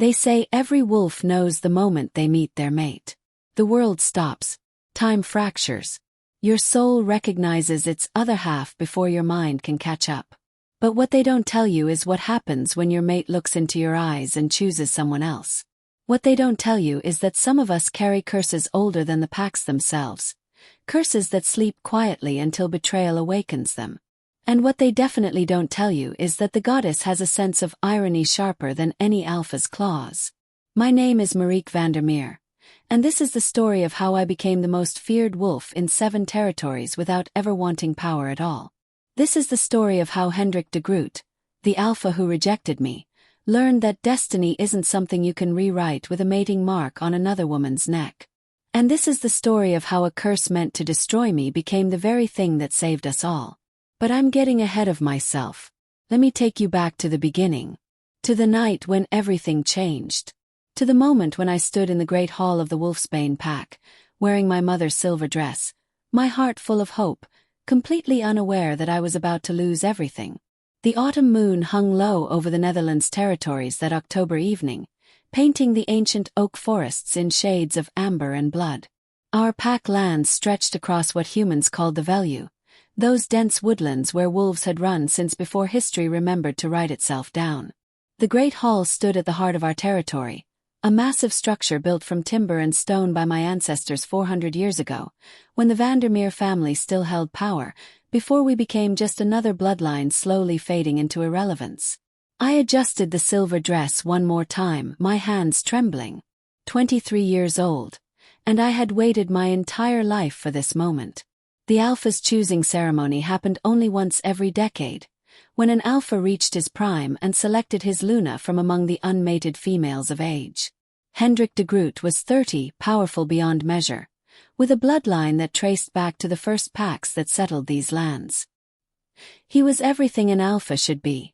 They say every wolf knows the moment they meet their mate. The world stops. Time fractures. Your soul recognizes its other half before your mind can catch up. But what they don't tell you is what happens when your mate looks into your eyes and chooses someone else. What they don't tell you is that some of us carry curses older than the packs themselves. Curses that sleep quietly until betrayal awakens them. And what they definitely don't tell you is that the goddess has a sense of irony sharper than any alpha's claws. My name is Marieke Vandermeer, and this is the story of how I became the most feared wolf in 7 territories without ever wanting power at all. This is the story of how Hendrik de Groot, the alpha who rejected me, learned that destiny isn't something you can rewrite with a mating mark on another woman's neck. And this is the story of how a curse meant to destroy me became the very thing that saved us all. But I'm getting ahead of myself. Let me take you back to the beginning. To the night when everything changed. To the moment when I stood in the great hall of the Wolfsbane pack, wearing my mother's silver dress, my heart full of hope, completely unaware that I was about to lose everything. The autumn moon hung low over the Netherlands territories that October evening, painting the ancient oak forests in shades of amber and blood. Our pack lands stretched across what humans called the Veluwe, those dense woodlands where wolves had run since before history remembered to write itself down. The Great Hall stood at the heart of our territory, a massive structure built from timber and stone by my ancestors 400 years ago, when the Vandermeer family still held power, before we became just another bloodline slowly fading into irrelevance. I adjusted the silver dress one more time, my hands trembling. 23 years old, and I had waited my entire life for this moment. The alpha's choosing ceremony happened only once every decade, when an alpha reached his prime and selected his Luna from among the unmated females of age. Hendrik de Groot was 30, powerful beyond measure, with a bloodline that traced back to the first packs that settled these lands. He was everything an alpha should be.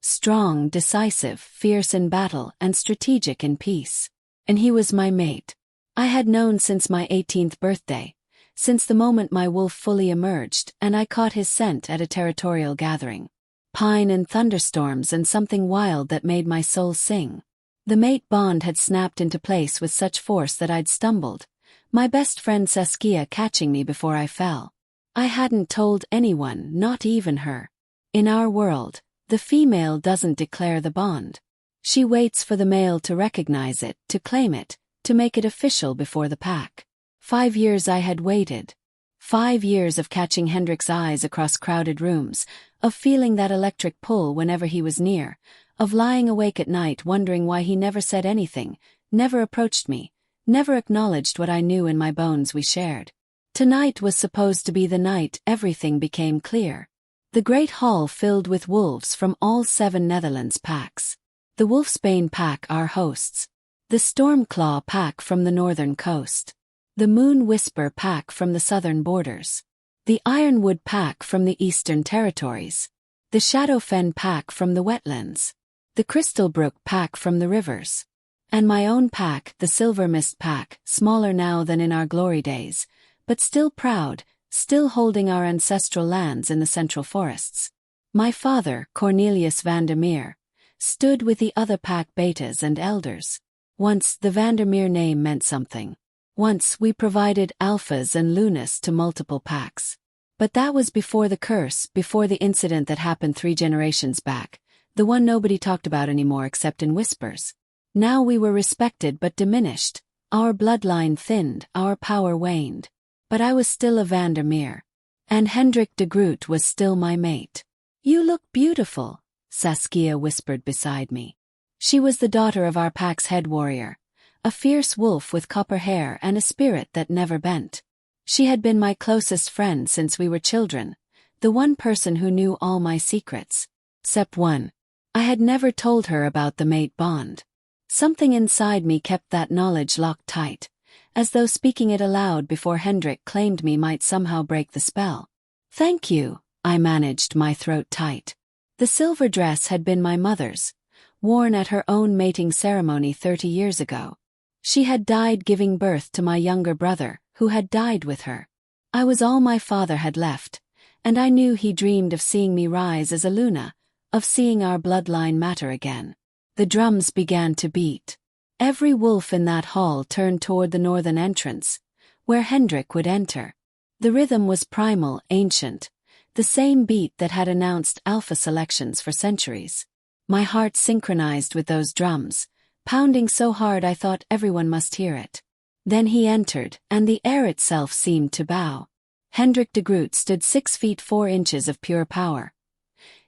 Strong, decisive, fierce in battle, and strategic in peace. And he was my mate. I had known since my 18th birthday, since the moment my wolf fully emerged and I caught his scent at a territorial gathering. Pine and thunderstorms and something wild that made my soul sing. The mate bond had snapped into place with such force that I'd stumbled, my best friend Saskia catching me before I fell. I hadn't told anyone, not even her. In our world, the female doesn't declare the bond. She waits for the male to recognize it, to claim it, to make it official before the pack. 5 years I had waited. 5 years of catching Hendrik's eyes across crowded rooms, of feeling that electric pull whenever he was near, of lying awake at night wondering why he never said anything, never approached me, never acknowledged what I knew in my bones we shared. Tonight was supposed to be the night everything became clear. The great hall filled with wolves from all 7 Netherlands packs. The Wolfsbane pack our hosts. The Stormclaw pack from the northern coast. The Moon Whisper pack from the southern borders. The Ironwood pack from the eastern territories. The Shadowfen pack from the wetlands. The Crystalbrook pack from the rivers. And my own pack, the Silver Mist pack, smaller now than in our glory days, but still proud, still holding our ancestral lands in the central forests. My father, Cornelius Vandermeer, stood with the other pack betas and elders. Once the Vandermeer name meant something. Once we provided alphas and lunas to multiple packs. But that was before the curse, before the incident that happened 3 generations back, the one nobody talked about anymore except in whispers. Now we were respected but diminished, our bloodline thinned, our power waned. But I was still a Vandermeer. And Hendrik de Groot was still my mate. "You look beautiful," Saskia whispered beside me. She was the daughter of our pack's head warrior, a fierce wolf with copper hair and a spirit that never bent. She had been my closest friend since we were children, the one person who knew all my secrets. Except one. I had never told her about the mate bond. Something inside me kept that knowledge locked tight, as though speaking it aloud before Hendrik claimed me might somehow break the spell. "Thank you," I managed, my throat tight. The silver dress had been my mother's, worn at her own mating ceremony 30 years ago. She had died giving birth to my younger brother, who had died with her. I was all my father had left, and I knew he dreamed of seeing me rise as a Luna, of seeing our bloodline matter again. The drums began to beat. Every wolf in that hall turned toward the northern entrance, where Hendrik would enter. The rhythm was primal, ancient, the same beat that had announced alpha selections for centuries. My heart synchronized with those drums, pounding so hard I thought everyone must hear it. Then he entered, and the air itself seemed to bow. Hendrik de Groot stood 6 feet 4 inches of pure power.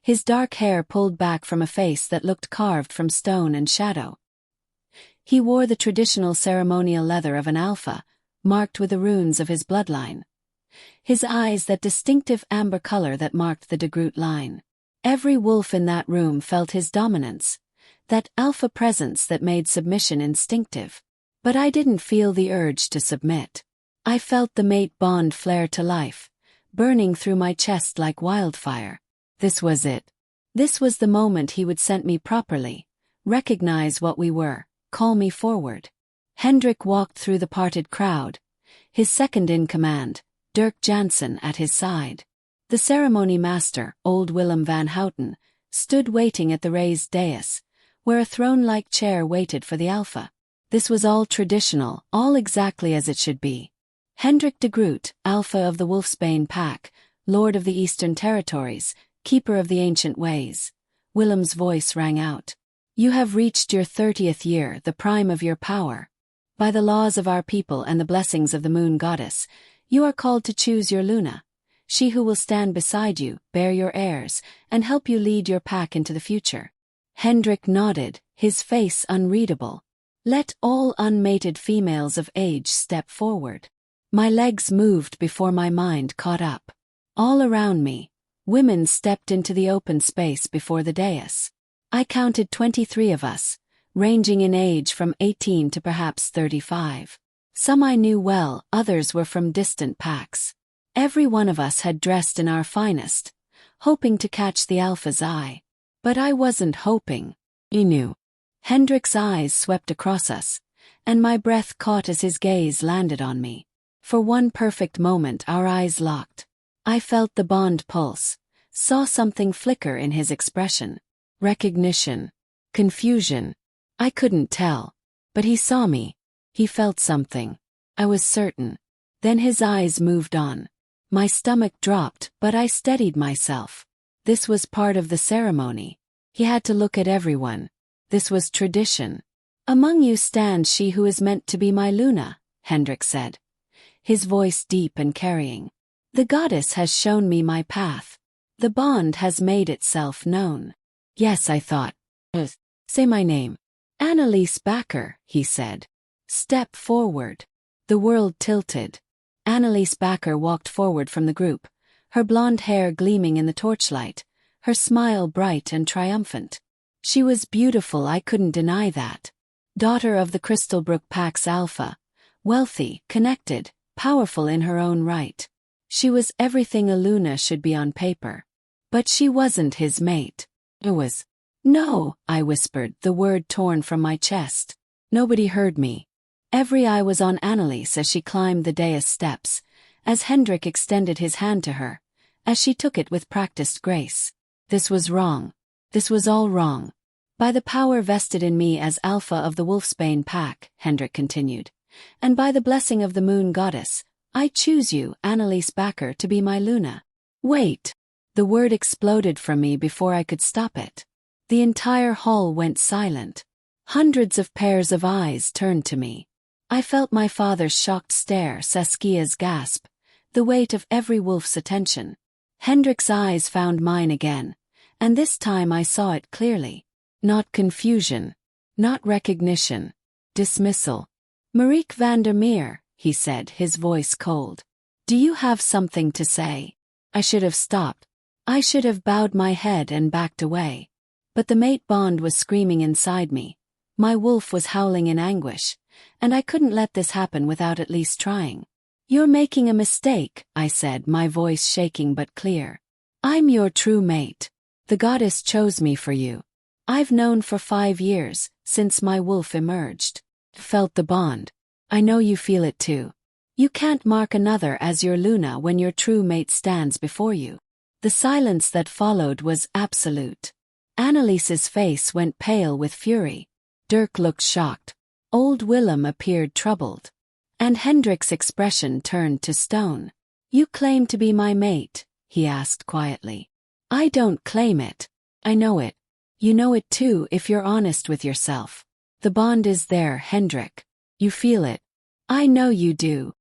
His dark hair pulled back from a face that looked carved from stone and shadow. He wore the traditional ceremonial leather of an alpha, marked with the runes of his bloodline. His eyes that distinctive amber color that marked the de Groot line. Every wolf in that room felt his dominance, that alpha presence that made submission instinctive. But I didn't feel the urge to submit. I felt the mate bond flare to life, burning through my chest like wildfire. This was it. This was the moment he would scent me properly, recognize what we were, call me forward. Hendrik walked through the parted crowd, his second in command, Dirk Jansen, at his side. The ceremony master, old Willem van Houten, stood waiting at the raised dais, where a throne-like chair waited for the alpha. This was all traditional, all exactly as it should be. Hendrik de Groot, alpha of the Wolfsbane pack, lord of the Eastern Territories, keeper of the ancient ways. Willem's voice rang out. You have reached your 30th year, the prime of your power. By the laws of our people and the blessings of the moon goddess, you are called to choose your Luna, she who will stand beside you, bear your heirs, and help you lead your pack into the future. Hendrik nodded, his face unreadable. Let all unmated females of age step forward. My legs moved before my mind caught up. All around me, women stepped into the open space before the dais. I counted 23 of us, ranging in age from 18 to perhaps 35. Some I knew well, others were from distant packs. Every one of us had dressed in our finest, hoping to catch the alpha's eye. But I wasn't hoping. He knew. Hendrik's eyes swept across us, and my breath caught as his gaze landed on me. For one perfect moment our eyes locked. I felt the bond pulse, saw something flicker in his expression. Recognition. Confusion. I couldn't tell. But he saw me. He felt something. I was certain. Then his eyes moved on. My stomach dropped, but I steadied myself. This was part of the ceremony. He had to look at everyone. This was tradition. Among you stands she who is meant to be my Luna, Hendrik said, his voice deep and carrying. The goddess has shown me my path. The bond has made itself known. Yes, I thought. Say my name. Anneliese Bakker, he said. Step forward. The world tilted. Anneliese Bakker walked forward from the group, her blonde hair gleaming in the torchlight, her smile bright and triumphant. She was beautiful, I couldn't deny that. Daughter of the Crystalbrook Pack's alpha, wealthy, connected, powerful in her own right. She was everything a Luna should be on paper. But she wasn't his mate. It was. No, I whispered, the word torn from my chest. Nobody heard me. Every eye was on Anneliese as she climbed the dais steps, as Hendrik extended his hand to her, as she took it with practiced grace. This was wrong. This was all wrong. By the power vested in me as alpha of the Wolfsbane pack, Hendrik continued, and by the blessing of the moon goddess, I choose you, Anneliese Bakker, to be my Luna. Wait. The word exploded from me before I could stop it. The entire hall went silent. Hundreds of pairs of eyes turned to me. I felt my father's shocked stare, Saskia's gasp, the weight of every wolf's attention. Hendrik's eyes found mine again, and this time I saw it clearly. Not confusion. Not recognition. Dismissal. Marieke van der Meer, he said, his voice cold. Do you have something to say? I should have stopped. I should have bowed my head and backed away. But the mate bond was screaming inside me. My wolf was howling in anguish, and I couldn't let this happen without at least trying. You're making a mistake, I said, my voice shaking but clear. I'm your true mate. The goddess chose me for you. I've known for 5 years, since my wolf emerged. Felt the bond. I know you feel it too. You can't mark another as your Luna when your true mate stands before you. The silence that followed was absolute. Annelise's face went pale with fury. Dirk looked shocked. Old Willem appeared troubled. And Hendrik's expression turned to stone. "You claim to be my mate?" he asked quietly. "I don't claim it. I know it. You know it too if you're honest with yourself. The bond is there, Hendrik. You feel it. I know you do."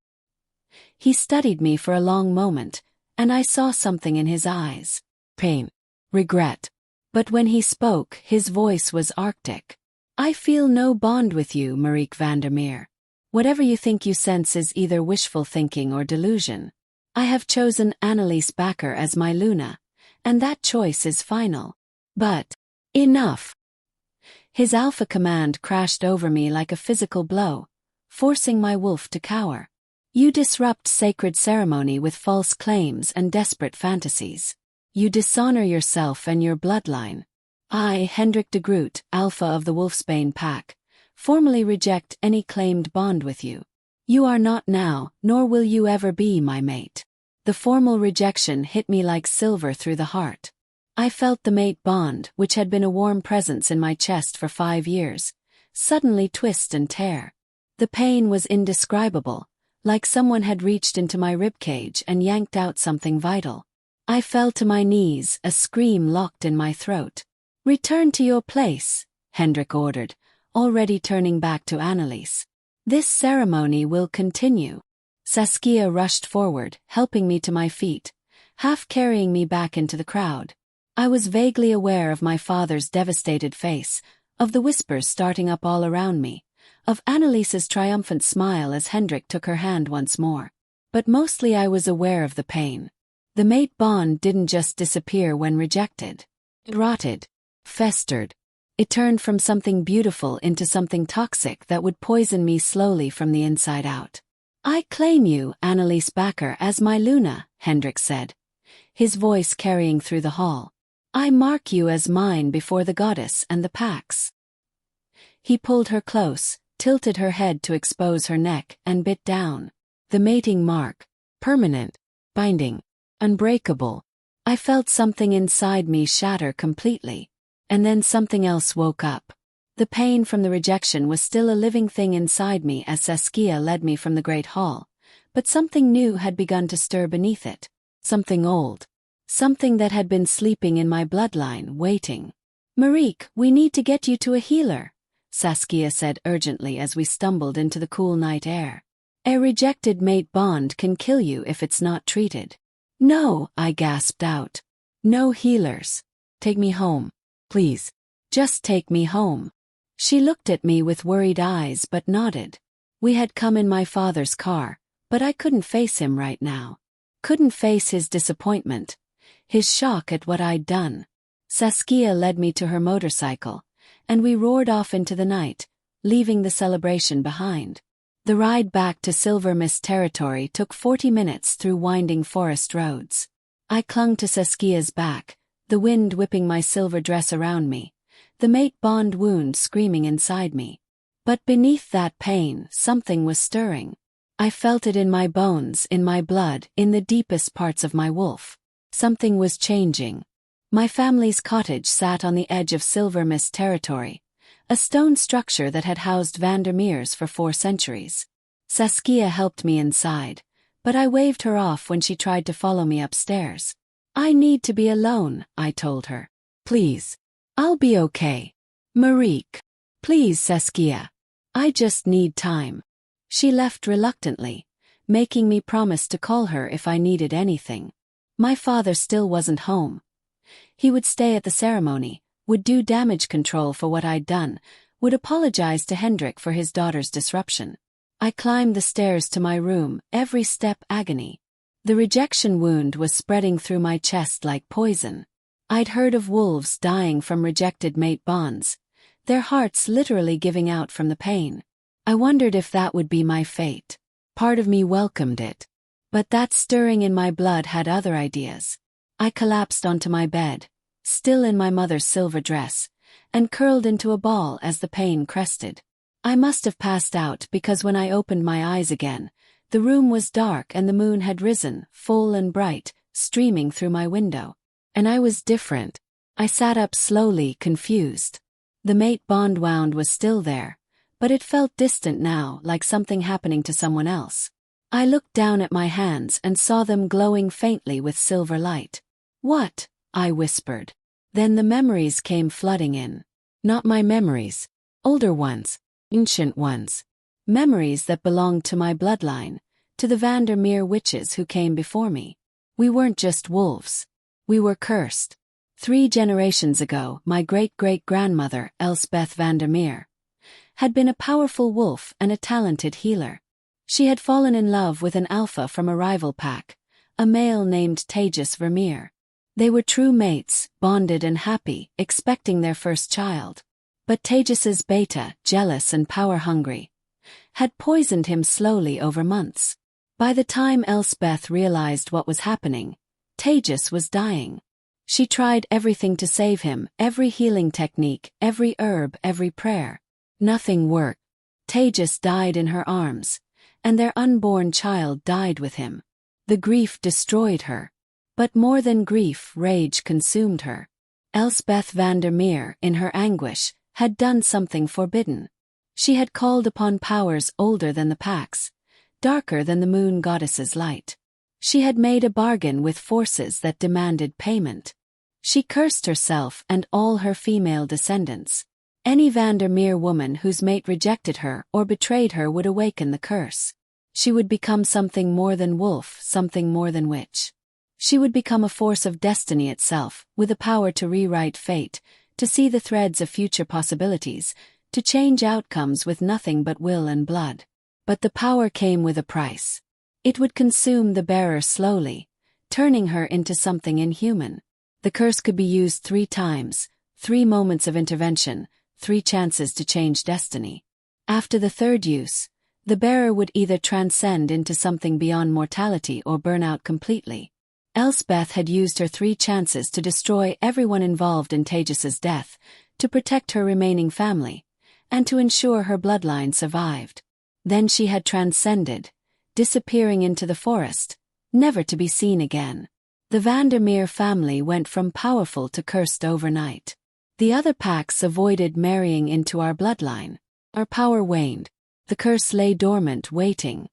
He studied me for a long moment, and I saw something in his eyes. Pain. Regret. But when he spoke, his voice was arctic. "I feel no bond with you, Marieke Vandermeer. Whatever you think you sense is either wishful thinking or delusion. I have chosen Anneliese Bakker as my Luna, and that choice is final. But enough." His alpha command crashed over me like a physical blow, forcing my wolf to cower. "You disrupt sacred ceremony with false claims and desperate fantasies. You dishonor yourself and your bloodline. I, Hendrik de Groot, alpha of the Wolfsbane pack, formally reject any claimed bond with you. You are not now, nor will you ever be my mate." The formal rejection hit me like silver through the heart. I felt the mate bond, which had been a warm presence in my chest for 5 years, suddenly twist and tear. The pain was indescribable, like someone had reached into my ribcage and yanked out something vital. I fell to my knees, a scream locked in my throat. "Return to your place," Hendrik ordered, already turning back to Anneliese. "This ceremony will continue." Saskia rushed forward, helping me to my feet, half carrying me back into the crowd. I was vaguely aware of my father's devastated face, of the whispers starting up all around me, of Anneliese's triumphant smile as Hendrik took her hand once more. But mostly I was aware of the pain. The mate bond didn't just disappear when rejected. It rotted, festered. It turned from something beautiful into something toxic that would poison me slowly from the inside out. "I claim you, Anneliese Bakker, as my Luna," Hendrik said, his voice carrying through the hall. "I mark you as mine before the goddess and the packs." He pulled her close, tilted her head to expose her neck, and bit down. The mating mark. Permanent. Binding. Unbreakable. I felt something inside me shatter completely. And then something else woke up. The pain from the rejection was still a living thing inside me as Saskia led me from the great hall, but something new had begun to stir beneath it. Something old. Something that had been sleeping in my bloodline, waiting. "Marieke, we need to get you to a healer," Saskia said urgently as we stumbled into the cool night air. "A rejected mate bond can kill you if it's not treated." "No," I gasped out. "No healers. Take me home. Please. Just take me home." She looked at me with worried eyes but nodded. We had come in my father's car, but I couldn't face him right now. Couldn't face his disappointment, his shock at what I'd done. Saskia led me to her motorcycle, and we roared off into the night, leaving the celebration behind. The ride back to Silver Mist territory took 40 minutes through winding forest roads. I clung to Saskia's back, the wind whipping my silver dress around me, the mate bond wound screaming inside me. But beneath that pain, something was stirring. I felt it in my bones, in my blood, in the deepest parts of my wolf. Something was changing. My family's cottage sat on the edge of Silver Mist territory, a stone structure that had housed Vandermeers for 4 centuries. Saskia helped me inside, but I waved her off when she tried to follow me upstairs. "I need to be alone," I told her. "Please. I'll be okay. Marieke. Please, Saskia. I just need time." She left reluctantly, making me promise to call her if I needed anything. My father still wasn't home. He would stay at the ceremony, would do damage control for what I'd done, would apologize to Hendrik for his daughter's disruption. I climbed the stairs to my room, every step agony. The rejection wound was spreading through my chest like poison. I'd heard of wolves dying from rejected mate bonds, their hearts literally giving out from the pain. I wondered if that would be my fate. Part of me welcomed it. But that stirring in my blood had other ideas. I collapsed onto my bed, still in my mother's silver dress, and curled into a ball as the pain crested. I must have passed out because when I opened my eyes again, the room was dark and the moon had risen, full and bright, streaming through my window. And I was different. I sat up slowly, confused. The mate bond wound was still there, but it felt distant now, like something happening to someone else. I looked down at my hands and saw them glowing faintly with silver light. "What?" I whispered. Then the memories came flooding in. Not my memories. Older ones. Ancient ones. Memories that belonged to my bloodline, to the Vandermeer witches who came before me. We weren't just wolves. We were cursed. 3 generations ago, my great-great-grandmother, Elspeth Vandermeer, had been a powerful wolf and a talented healer. She had fallen in love with an alpha from a rival pack, a male named Tejas Vermeer. They were true mates, bonded and happy, expecting their first child. But Tejas's beta, jealous and power-hungry, had poisoned him slowly over months. By the time Elspeth realized what was happening, Tejas was dying. She tried everything to save him, every healing technique, every herb, every prayer. Nothing worked. Tejas died in her arms, and their unborn child died with him. The grief destroyed her. But more than grief, rage consumed her. Elspeth Vandermeer, in her anguish, had done something forbidden. She had called upon powers older than the packs, darker than the moon goddess's light. She had made a bargain with forces that demanded payment. She cursed herself and all her female descendants. Any Vandermeer woman whose mate rejected her or betrayed her would awaken the curse. She would become something more than wolf, something more than witch. She would become a force of destiny itself, with the power to rewrite fate, to see the threads of future possibilities, to change outcomes with nothing but will and blood. But the power came with a price. It would consume the bearer slowly, turning her into something inhuman. The curse could be used 3 times, 3 moments of intervention, 3 chances to change destiny. After the 3rd use, the bearer would either transcend into something beyond mortality or burn out completely. Elspeth had used her 3 chances to destroy everyone involved in Tejas's death, to protect her remaining family, and to ensure her bloodline survived. Then she had transcended, disappearing into the forest, never to be seen again. The Vandermeer family went from powerful to cursed overnight. The other packs avoided marrying into our bloodline. Our power waned. The curse lay dormant, waiting.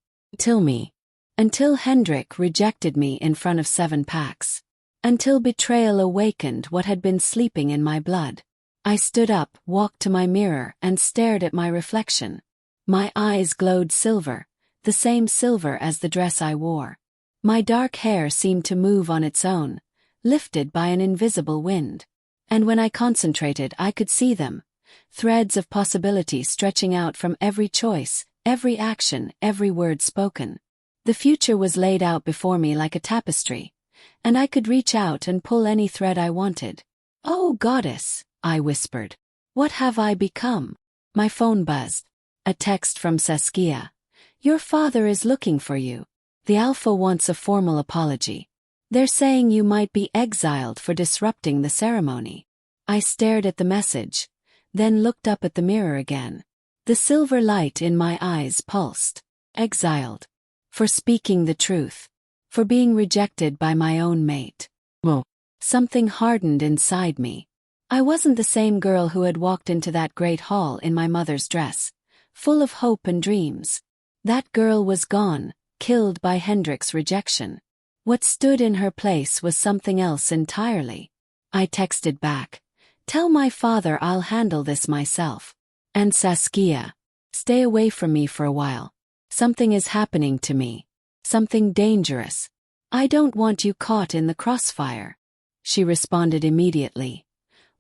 Until Hendrik rejected me in front of 7 packs. Until betrayal awakened what had been sleeping in my blood. I stood up, walked to my mirror, and stared at my reflection. My eyes glowed silver, the same silver as the dress I wore. My dark hair seemed to move on its own, lifted by an invisible wind. And when I concentrated, I could see them, threads of possibility stretching out from every choice, every action, every word spoken. The future was laid out before me like a tapestry, and I could reach out and pull any thread I wanted. "Oh, goddess," I whispered. "What have I become?" My phone buzzed. A text from Saskia. "Your father is looking for you. The Alpha wants a formal apology. They're saying you might be exiled for disrupting the ceremony." I stared at the message, then looked up at the mirror again. The silver light in my eyes pulsed. Exiled. For speaking the truth. For being rejected by my own mate. Well, something hardened inside me. I wasn't the same girl who had walked into that great hall in my mother's dress, full of hope and dreams. That girl was gone, killed by Hendrik's rejection. What stood in her place was something else entirely. I texted back. "Tell my father I'll handle this myself. And Saskia, stay away from me for a while. Something is happening to me. Something dangerous. I don't want you caught in the crossfire." She responded immediately.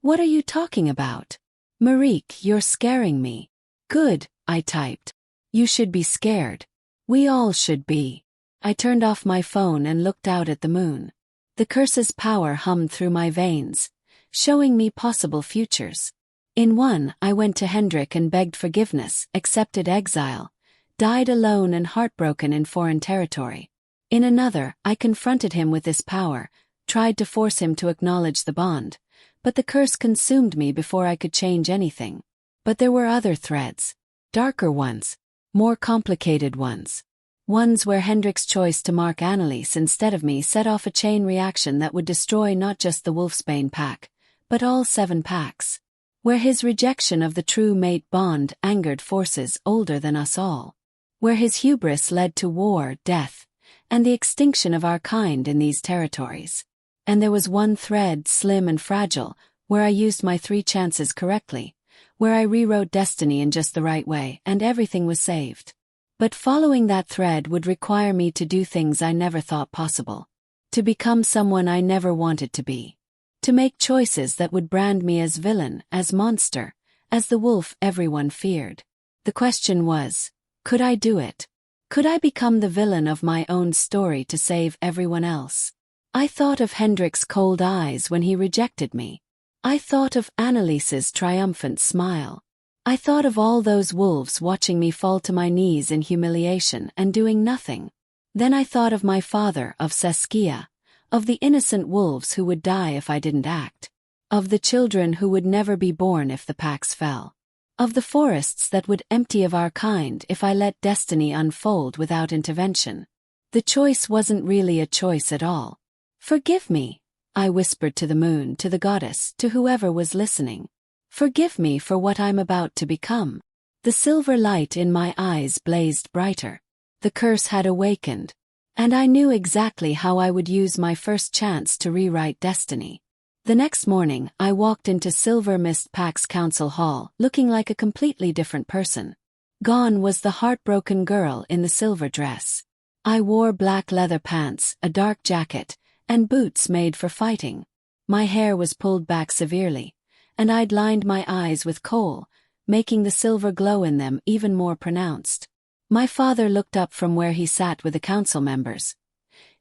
"What are you talking about? Marique, you're scaring me." "Good," I typed. "You should be scared. We all should be." I turned off my phone and looked out at the moon. The curse's power hummed through my veins, showing me possible futures. In one, I went to Hendrik and begged forgiveness, accepted exile, died alone and heartbroken in foreign territory. In another, I confronted him with this power, tried to force him to acknowledge the bond, but the curse consumed me before I could change anything. But there were other threads. Darker ones. More complicated ones. Ones where Hendrik's choice to mark Anneliese instead of me set off a chain reaction that would destroy not just the Wolfsbane pack, but all 7 packs. Where his rejection of the true mate bond angered forces older than us all. Where his hubris led to war, death, and the extinction of our kind in these territories. And there was one thread, slim and fragile, where I used my 3 chances correctly, where I rewrote destiny in just the right way, and everything was saved. But following that thread would require me to do things I never thought possible. To become someone I never wanted to be. To make choices that would brand me as villain, as monster, as the wolf everyone feared. The question was, could I do it? Could I become the villain of my own story to save everyone else? I thought of Hendrik's cold eyes when he rejected me. I thought of Annalise's triumphant smile. I thought of all those wolves watching me fall to my knees in humiliation and doing nothing. Then I thought of my father, of Saskia, of the innocent wolves who would die if I didn't act, of the children who would never be born if the packs fell, of the forests that would empty of our kind if I let destiny unfold without intervention. The choice wasn't really a choice at all. Forgive me, I whispered to the moon, to the goddess, to whoever was listening. Forgive me for what I'm about to become. The silver light in my eyes blazed brighter. The curse had awakened, and I knew exactly how I would use my first chance to rewrite destiny. The next morning, I walked into Silver Mist Pack's council hall, looking like a completely different person. Gone was the heartbroken girl in the silver dress. I wore black leather pants, a dark jacket, and boots made for fighting. My hair was pulled back severely, and I'd lined my eyes with kohl, making the silver glow in them even more pronounced. My father looked up from where he sat with the council members.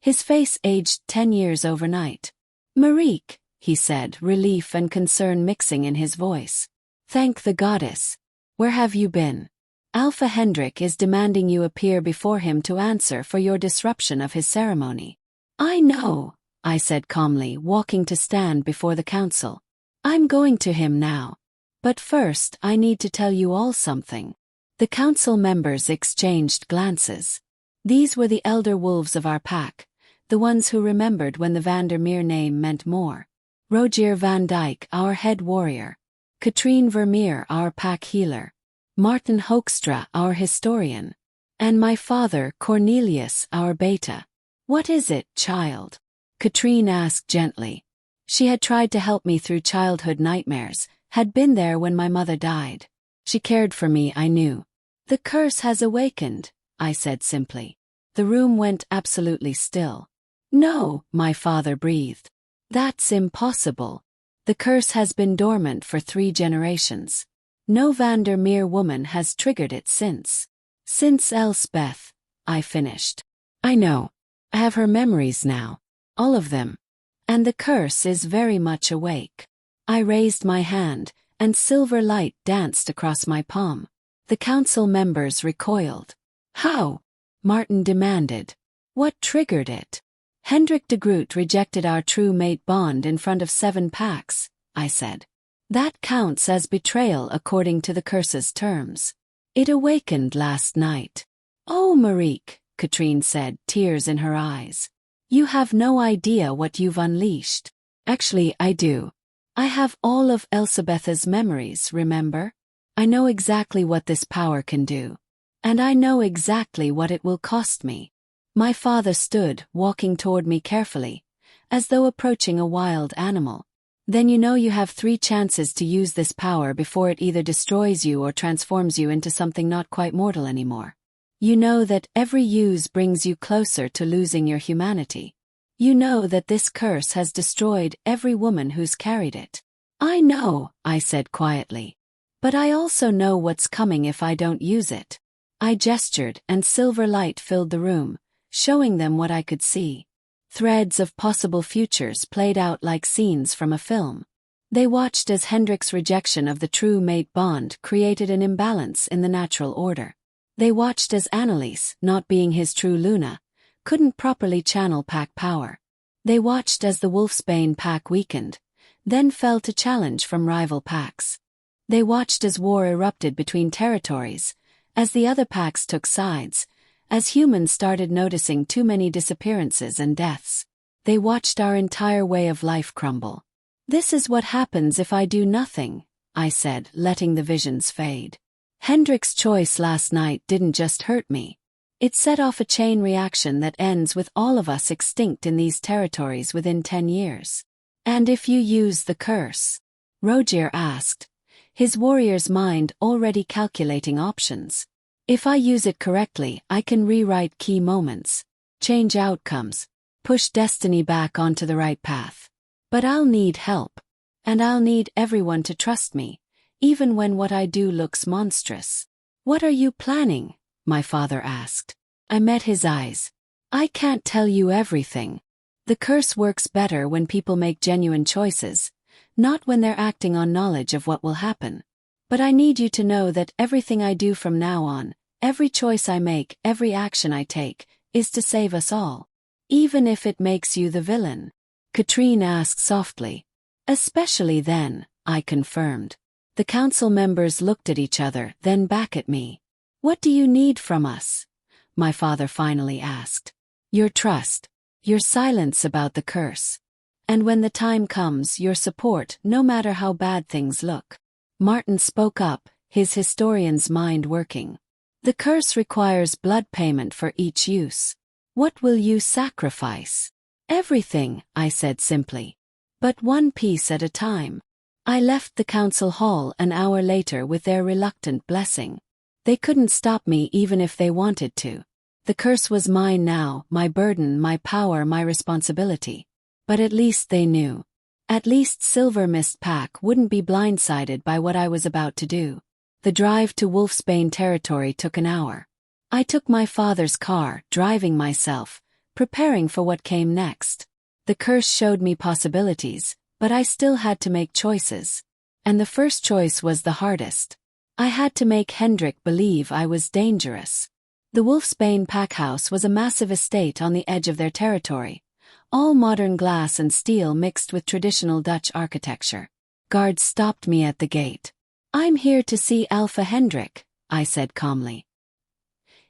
His face aged 10 years overnight. "Marique," he said, relief and concern mixing in his voice. "Thank the goddess. Where have you been? Alpha Hendrik is demanding you appear before him to answer for your disruption of his ceremony." "I know," I said calmly, walking to stand before the council. "I'm going to him now. But first I need to tell you all something." The council members exchanged glances. These were the elder wolves of our pack, the ones who remembered when the Vandermeer name meant more. Rogier van Dyke, our head warrior. Katrine Vermeer, our pack healer. Martin Hoekstra, our historian. And my father, Cornelius, our beta. "What is it, child?" Katrine asked gently. She had tried to help me through childhood nightmares, had been there when my mother died. She cared for me, I knew. "The curse has awakened," I said simply. The room went absolutely still. "No," my father breathed. "That's impossible. The curse has been dormant for 3 generations. No Vandermeer woman has triggered it since. Since Elsbeth," I finished. "I know. I have her memories now. All of them. And the curse is very much awake." I raised my hand, and silver light danced across my palm. The council members recoiled. "How?" Martin demanded. "What triggered it?" "Hendrik de Groot rejected our true mate bond in front of 7 packs, I said. "That counts as betrayal according to the curse's terms. It awakened last night." "Oh, Marique," Katrine said, tears in her eyes. "You have no idea what you've unleashed." "Actually, I do. I have all of Elsbeth's memories, remember? I know exactly what this power can do. And I know exactly what it will cost me." My father stood, walking toward me carefully, as though approaching a wild animal. "Then you know you have 3 chances to use this power before it either destroys you or transforms you into something not quite mortal anymore. You know that every use brings you closer to losing your humanity. You know that this curse has destroyed every woman who's carried it." "I know," I said quietly. "But I also know what's coming if I don't use it." I gestured, and silver light filled the room, showing them what I could see. Threads of possible futures played out like scenes from a film. They watched as Hendrik's rejection of the true mate bond created an imbalance in the natural order. They watched as Annalise, not being his true Luna, couldn't properly channel pack power. They watched as the Wolfsbane pack weakened, then fell to challenge from rival packs. They watched as war erupted between territories, as the other packs took sides, as humans started noticing too many disappearances and deaths. They watched our entire way of life crumble. This is what happens if I do nothing, I said, letting the visions fade. Hendrik's choice last night didn't just hurt me. It set off a chain reaction that ends with all of us extinct in these territories within 10 years. And if you use the curse? Rogier asked, his warrior's mind already calculating options. If I use it correctly, I can rewrite key moments, change outcomes, push destiny back onto the right path. But I'll need help. And I'll need everyone to trust me, even when what I do looks monstrous. What are you planning? My father asked. I met his eyes. I can't tell you everything. The curse works better when people make genuine choices, not when they're acting on knowledge of what will happen. But I need you to know that everything I do from now on, every choice I make, every action I take, is to save us all. Even if it makes you the villain. Katrine asked softly. Especially then, I confirmed. The council members looked at each other, then back at me. What do you need from us? My father finally asked. Your trust. Your silence about the curse. And when the time comes, your support, no matter how bad things look. Martin spoke up, his historian's mind working. The curse requires blood payment for each use. What will you sacrifice? Everything, I said simply. But one piece at a time. I left the council hall an hour later with their reluctant blessing. They couldn't stop me even if they wanted to. The curse was mine now, my burden, my power, my responsibility. But at least they knew. At least Silver Mist Pack wouldn't be blindsided by what I was about to do. The drive to Wolfsbane territory took an hour. I took my father's car, driving myself, preparing for what came next. The curse showed me possibilities, but I still had to make choices. And the first choice was the hardest. I had to make Hendrik believe I was dangerous. The Wolfsbane Packhouse was a massive estate on the edge of their territory. All modern glass and steel mixed with traditional Dutch architecture. Guards stopped me at the gate. I'm here to see Alpha Hendrik, I said calmly.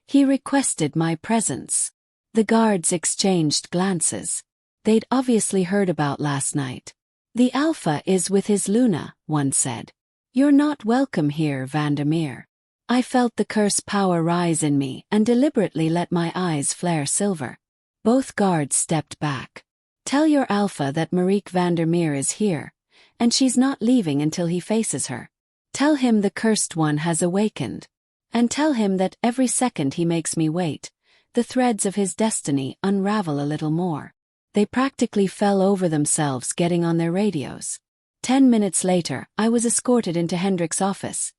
He requested my presence. The guards exchanged glances. They'd obviously heard about last night. The Alpha is with his Luna, one said. You're not welcome here, Vandermeer. I felt the curse power rise in me and deliberately let my eyes flare silver. Both guards stepped back. Tell your Alpha that Marieke Vandermeer is here, and she's not leaving until he faces her. Tell him the cursed one has awakened. And tell him that every second he makes me wait, the threads of his destiny unravel a little more. They practically fell over themselves getting on their radios. 10 minutes later, I was escorted into Hendrik's office,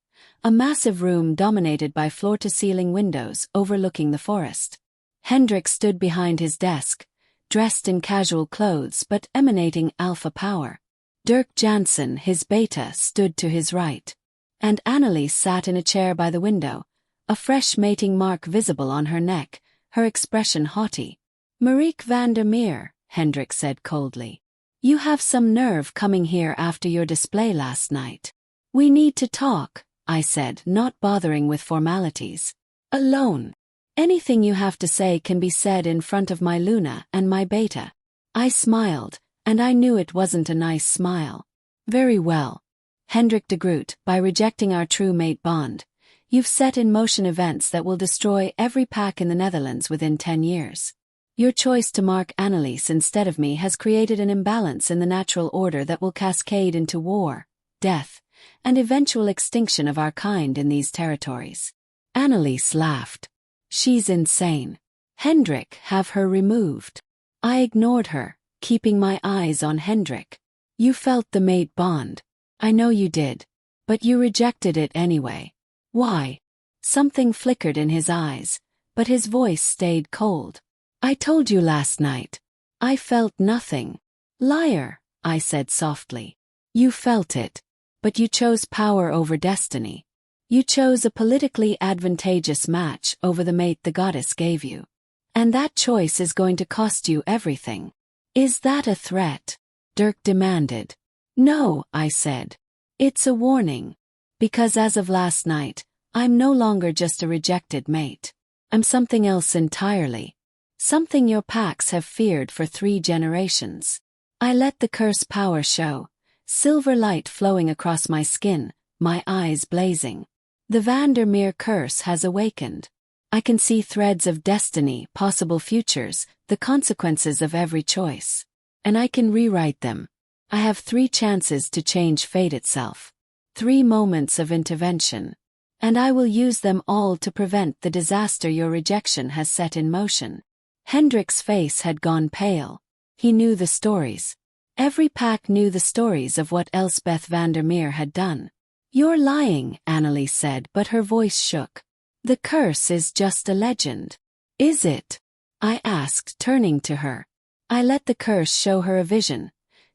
a massive room dominated by floor-to-ceiling windows overlooking the forest. Hendrik stood behind his desk, dressed in casual clothes but emanating alpha power. Dirk Jansen, his beta, stood to his right. And Annelies sat in a chair by the window, a fresh mating mark visible on her neck, her expression haughty. Marieke Vandermeer, Hendrik said coldly. You have some nerve coming here after your display last night. We need to talk, I said, not bothering with formalities. Alone. Anything you have to say can be said in front of my Luna and my beta. I smiled, and I knew it wasn't a nice smile. Very well. Hendrik de Groot, by rejecting our true mate bond, you've set in motion events that will destroy every pack in the Netherlands within 10 years. Your choice to mark Annelies instead of me has created an imbalance in the natural order that will cascade into war, death, and eventual extinction of our kind in these territories. Annelies laughed. She's insane. Hendrik, have her removed. I ignored her, keeping my eyes on Hendrik. You felt the mate bond. I know you did. But you rejected it anyway. Why? Something flickered in his eyes, but his voice stayed cold. I told you last night. I felt nothing. Liar, I said softly. You felt it. But you chose power over destiny. You chose a politically advantageous match over the mate the goddess gave you. And that choice is going to cost you everything. Is that a threat? Dirk demanded. No, I said. It's a warning. Because as of last night, I'm no longer just a rejected mate. I'm something else entirely. Something your packs have feared for 3 generations. I let the curse power show, silver light flowing across my skin, my eyes blazing. The Vandermeer curse has awakened. I can see threads of destiny, possible futures, the consequences of every choice. And I can rewrite them. I have 3 chances to change fate itself. 3 moments of intervention. And I will use them all to prevent the disaster your rejection has set in motion. Hendrik's face had gone pale. He knew the stories. Every pack knew the stories of what Elspeth Vandermeer had done. You're lying, Anneliese said, but her voice shook. The curse is just a legend. Is it? I asked, turning to her. I let the curse show her a vision.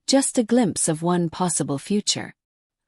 Just a glimpse of one possible future.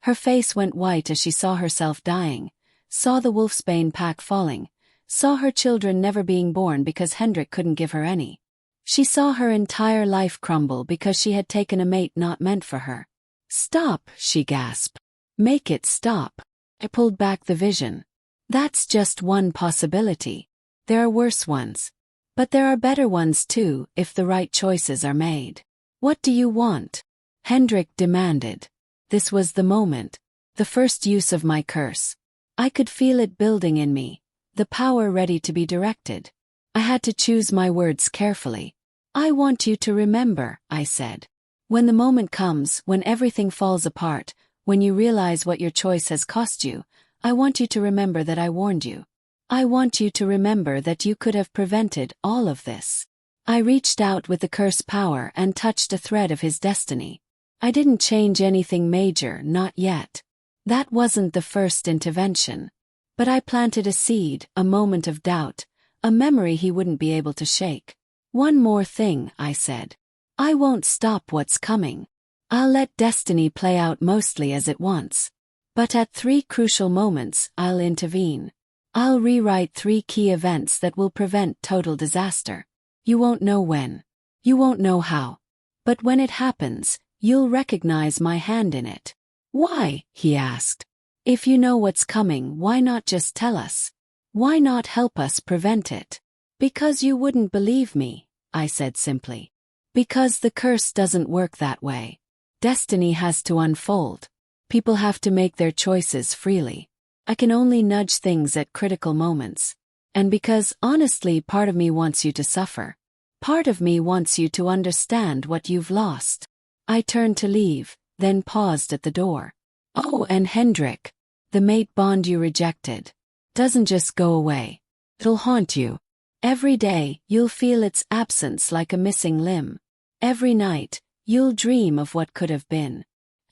Her face went white as she saw herself dying, saw the Wolfsbane pack falling, saw her children never being born because Hendrik couldn't give her any. She saw her entire life crumble because she had taken a mate not meant for her. Stop, she gasped. Make it stop. I pulled back the vision. That's just one possibility. There are worse ones. But there are better ones too, if the right choices are made. What do you want? Hendrik demanded. This was the moment. The first use of my curse. I could feel it building in me. The power ready to be directed. I had to choose my words carefully. I want you to remember, I said. When the moment comes, when everything falls apart, when you realize what your choice has cost you, I want you to remember that I warned you. I want you to remember that you could have prevented all of this. I reached out with the curse power and touched a thread of his destiny. I didn't change anything major, not yet. That wasn't the first intervention. But I planted a seed, a moment of doubt, a memory he wouldn't be able to shake. One more thing, I said. I won't stop what's coming. I'll let destiny play out mostly as it wants. But at 3 crucial moments, I'll intervene. I'll rewrite 3 key events that will prevent total disaster. You won't know when. You won't know how. But when it happens, you'll recognize my hand in it. Why? He asked. If you know what's coming, why not just tell us? Why not help us prevent it? Because you wouldn't believe me, I said simply. Because the curse doesn't work that way. Destiny has to unfold. People have to make their choices freely. I can only nudge things at critical moments. And because, honestly, part of me wants you to suffer. Part of me wants you to understand what you've lost. I turned to leave, then paused at the door. Oh, and Hendrik. The mate bond you rejected doesn't just go away. It'll haunt you. Every day, you'll feel its absence like a missing limb. Every night, you'll dream of what could have been.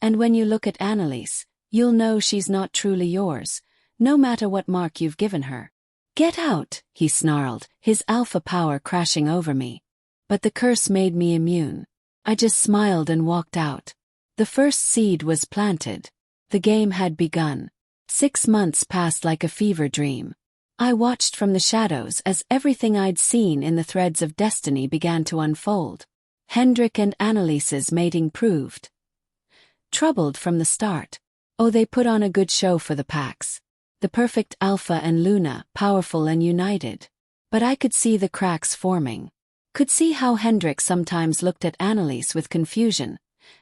And when you look at Anneliese, you'll know she's not truly yours, no matter what mark you've given her. Get out, he snarled, his alpha power crashing over me. But the curse made me immune. I just smiled and walked out. The first seed was planted. The game had begun. 6 months passed like a fever dream. I watched from the shadows as everything I'd seen in the threads of destiny began to unfold. Hendrik and Anneliese's mating proved troubled from the start. Oh, they put on a good show for the packs. The perfect Alpha and Luna, powerful and united. But I could see the cracks forming. Could see how Hendrik sometimes looked at Anneliese with confusion,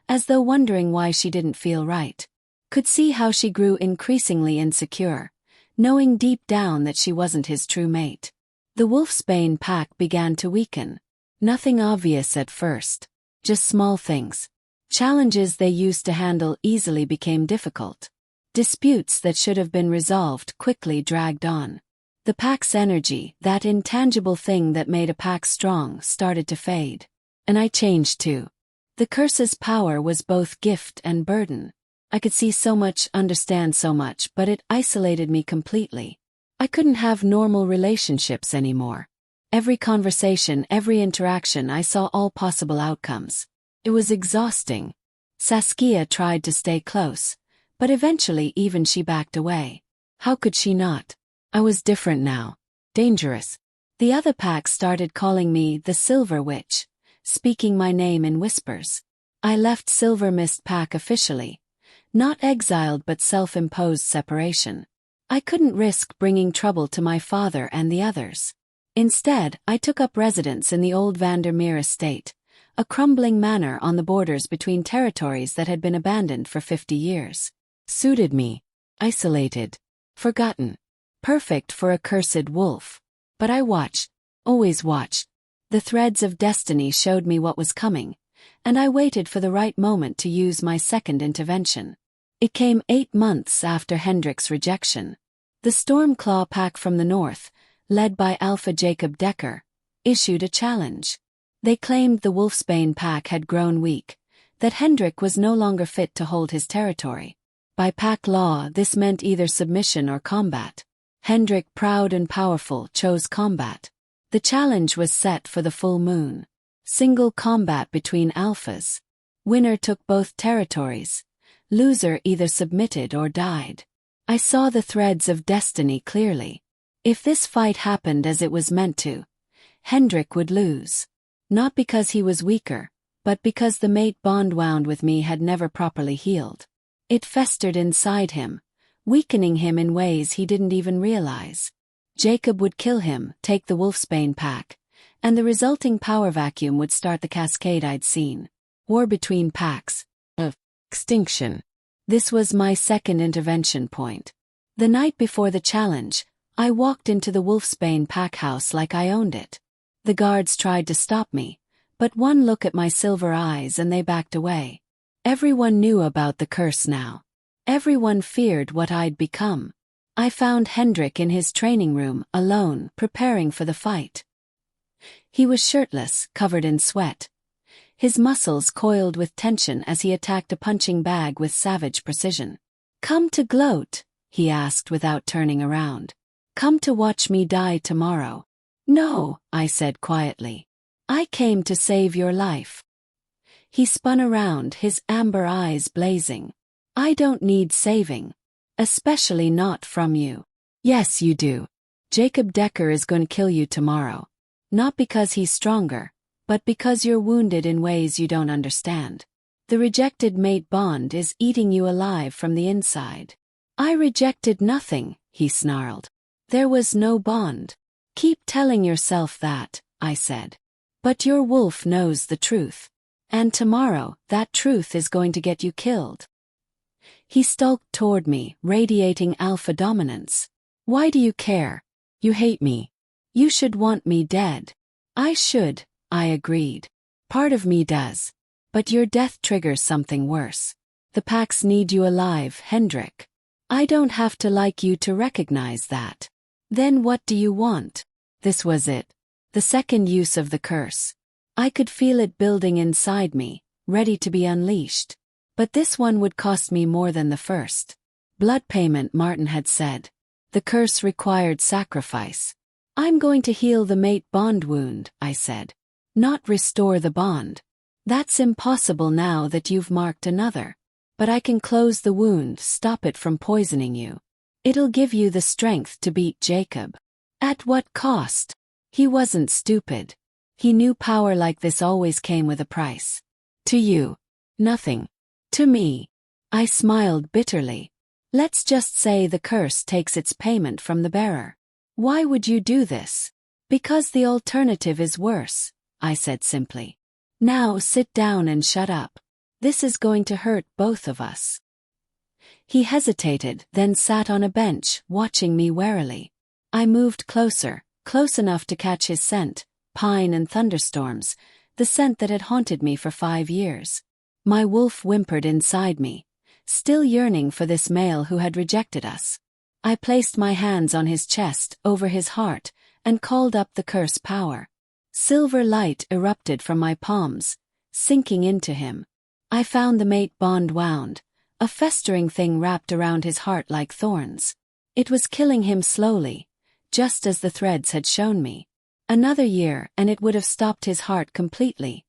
as though wondering why she didn't feel right. Could see how she grew increasingly insecure, knowing deep down that she wasn't his true mate. The Wolfsbane pack began to weaken. Nothing obvious at first. Just small things. Challenges they used to handle easily became difficult. Disputes that should have been resolved quickly dragged on. The pack's energy, that intangible thing that made a pack strong, started to fade. And I changed too. The curse's power was both gift and burden. I could see so much, understand so much, but it isolated me completely. I couldn't have normal relationships anymore. Every conversation, every interaction, I saw all possible outcomes. It was exhausting. Saskia tried to stay close, but eventually even she backed away. How could she not? I was different now. Dangerous. The other pack started calling me the Silver Witch, speaking my name in whispers. I left Silver Mist pack officially. Not exiled but self-imposed separation. I couldn't risk bringing trouble to my father and the others. Instead, I took up residence in the old Vandermeer estate, a crumbling manor on the borders between territories that had been abandoned for 50 years. Suited me. Isolated. Forgotten. Perfect for a cursed wolf. But I watched. Always watched. The threads of destiny showed me what was coming, and I waited for the right moment to use my second intervention. It came 8 months after Hendrik's rejection. The Stormclaw pack from the north, led by Alpha Jacob Decker, issued a challenge. They claimed the Wolfsbane pack had grown weak, that Hendrik was no longer fit to hold his territory. By pack law, this meant either submission or combat. Hendrik, proud and powerful, chose combat. The challenge was set for the full moon. Single combat between alphas. Winner took both territories. Loser either submitted or died. I saw the threads of destiny clearly. If this fight happened as it was meant to, Hendrik would lose. Not because he was weaker, but because the mate bond wound with me had never properly healed. It festered inside him, weakening him in ways he didn't even realize. Jacob would kill him, take the Wolfsbane pack, and the resulting power vacuum would start the cascade I'd seen. War between packs. Extinction. This was my second intervention point. The night before the challenge, I walked into the Wolfsbane pack house like I owned it. The guards tried to stop me, but one look at my silver eyes and they backed away. Everyone knew about the curse now. Everyone feared what I'd become. I found Hendrik in his training room, alone, preparing for the fight. He was shirtless, covered in sweat. His muscles coiled with tension as he attacked a punching bag with savage precision. "Come to gloat?" he asked without turning around. "Come to watch me die tomorrow?" "No," I said quietly. "I came to save your life." He spun around, his amber eyes blazing. "I don't need saving. Especially not from you." "Yes, you do. Jacob Decker is going to kill you tomorrow. Not because he's stronger, but because you're wounded in ways you don't understand. The rejected mate bond is eating you alive from the inside." "I rejected nothing," he snarled. "There was no bond." "Keep telling yourself that," I said. "But your wolf knows the truth. And tomorrow, that truth is going to get you killed." He stalked toward me, radiating alpha dominance. "Why do you care? You hate me. You should want me dead." "I should," I agreed. "Part of me does. But your death triggers something worse. The packs need you alive, Hendrik. I don't have to like you to recognize that." "Then what do you want?" This was it. The second use of the curse. I could feel it building inside me, ready to be unleashed. But this one would cost me more than the first. Blood payment, Martin had said. The curse required sacrifice. "I'm going to heal the mate bond wound," I said. "Not restore the bond. That's impossible now that you've marked another. But I can close the wound, stop it from poisoning you. It'll give you the strength to beat Jacob." At what cost? He wasn't stupid. He knew power like this always came with a price. "To you. Nothing. To me." I smiled bitterly. "Let's just say the curse takes its payment from the bearer." "Why would you do this?" "Because the alternative is worse," I said simply. "Now sit down and shut up. This is going to hurt both of us." He hesitated, then sat on a bench, watching me warily. I moved closer, close enough to catch his scent, pine and thunderstorms, the scent that had haunted me for 5 years. My wolf whimpered inside me, still yearning for this male who had rejected us. I placed my hands on his chest, over his heart, and called up the curse power. Silver light erupted from my palms, sinking into him. I found the mate bond wound, a festering thing wrapped around his heart like thorns. It was killing him slowly, just as the threads had shown me. Another year and it would have stopped his heart completely.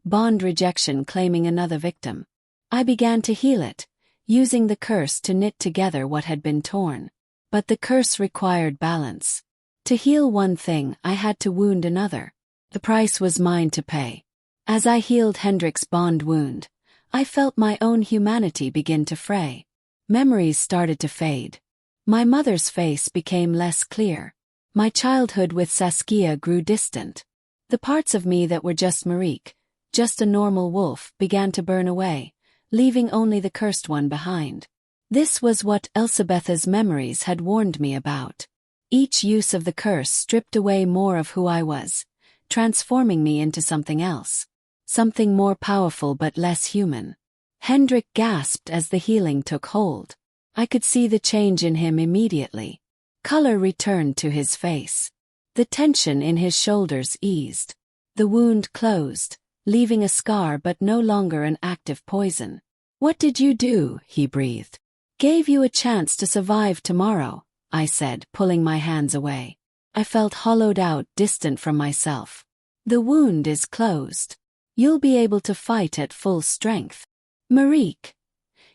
Bond rejection claiming another victim. I began to heal it, using the curse to knit together what had been torn. But the curse required balance. To heal one thing, I had to wound another. The price was mine to pay. As I healed Hendrik's bond wound, I felt my own humanity begin to fray. Memories started to fade. My mother's face became less clear. My childhood with Saskia grew distant. The parts of me that were just Marique, just a normal wolf, began to burn away, leaving only the cursed one behind. This was what Elsabetha's memories had warned me about. Each use of the curse stripped away more of who I was, transforming me into something else. Something more powerful but less human. Hendrik gasped as the healing took hold. I could see the change in him immediately. Color returned to his face. The tension in his shoulders eased. The wound closed, leaving a scar but no longer an active poison. "What did you do?" he breathed. "Gave you a chance to survive tomorrow," I said, pulling my hands away. I felt hollowed out, distant from myself. "The wound is closed. You'll be able to fight at full strength." "Marique."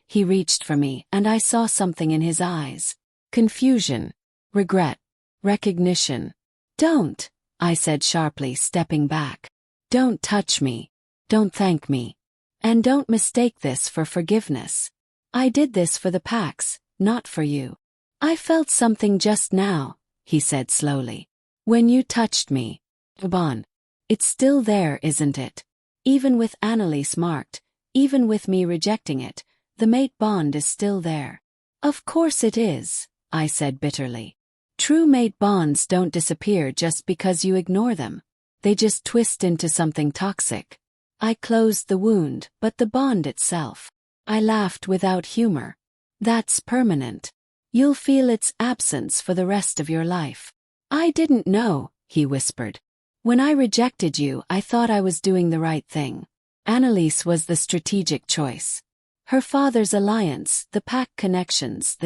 He reached for me, and I saw something in his eyes. Confusion. Regret. Recognition. "Don't," I said sharply, stepping back. "Don't touch me. Don't thank me. And don't mistake this for forgiveness. I did this for the Pax, not for you." "I felt something just now," he said slowly. "When you touched me. Bon. It's still there, isn't it? Even with Annalise marked, even with me rejecting it, the mate bond is still there." "Of course it is," I said bitterly. "True mate bonds don't disappear just because you ignore them. They just twist into something toxic." I closed the wound, but the bond itself. I laughed without humor. "That's permanent. You'll feel its absence for the rest of your life." "I didn't know," he whispered. "When I rejected you, I thought I was doing the right thing. Annalise was the strategic choice. Her father's alliance, the pack connections,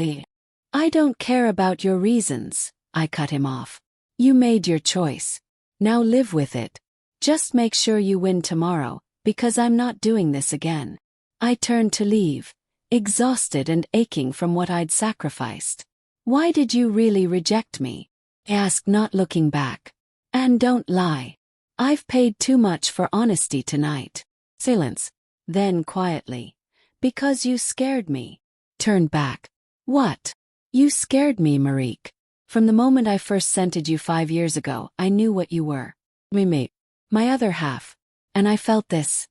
I don't care about your reasons," I cut him off. "You made your choice. Now live with it. Just make sure you win tomorrow, because I'm not doing this again." I turned to leave, exhausted and aching from what I'd sacrificed. "Why did you really reject me?" I asked, not looking back. "And don't lie. I've paid too much for honesty tonight." Silence. Then quietly. "Because you scared me." Turned back. "What?" "You scared me, Marique. From the moment I first scented you 5 years ago, I knew what you were. Me. My other half. And I felt this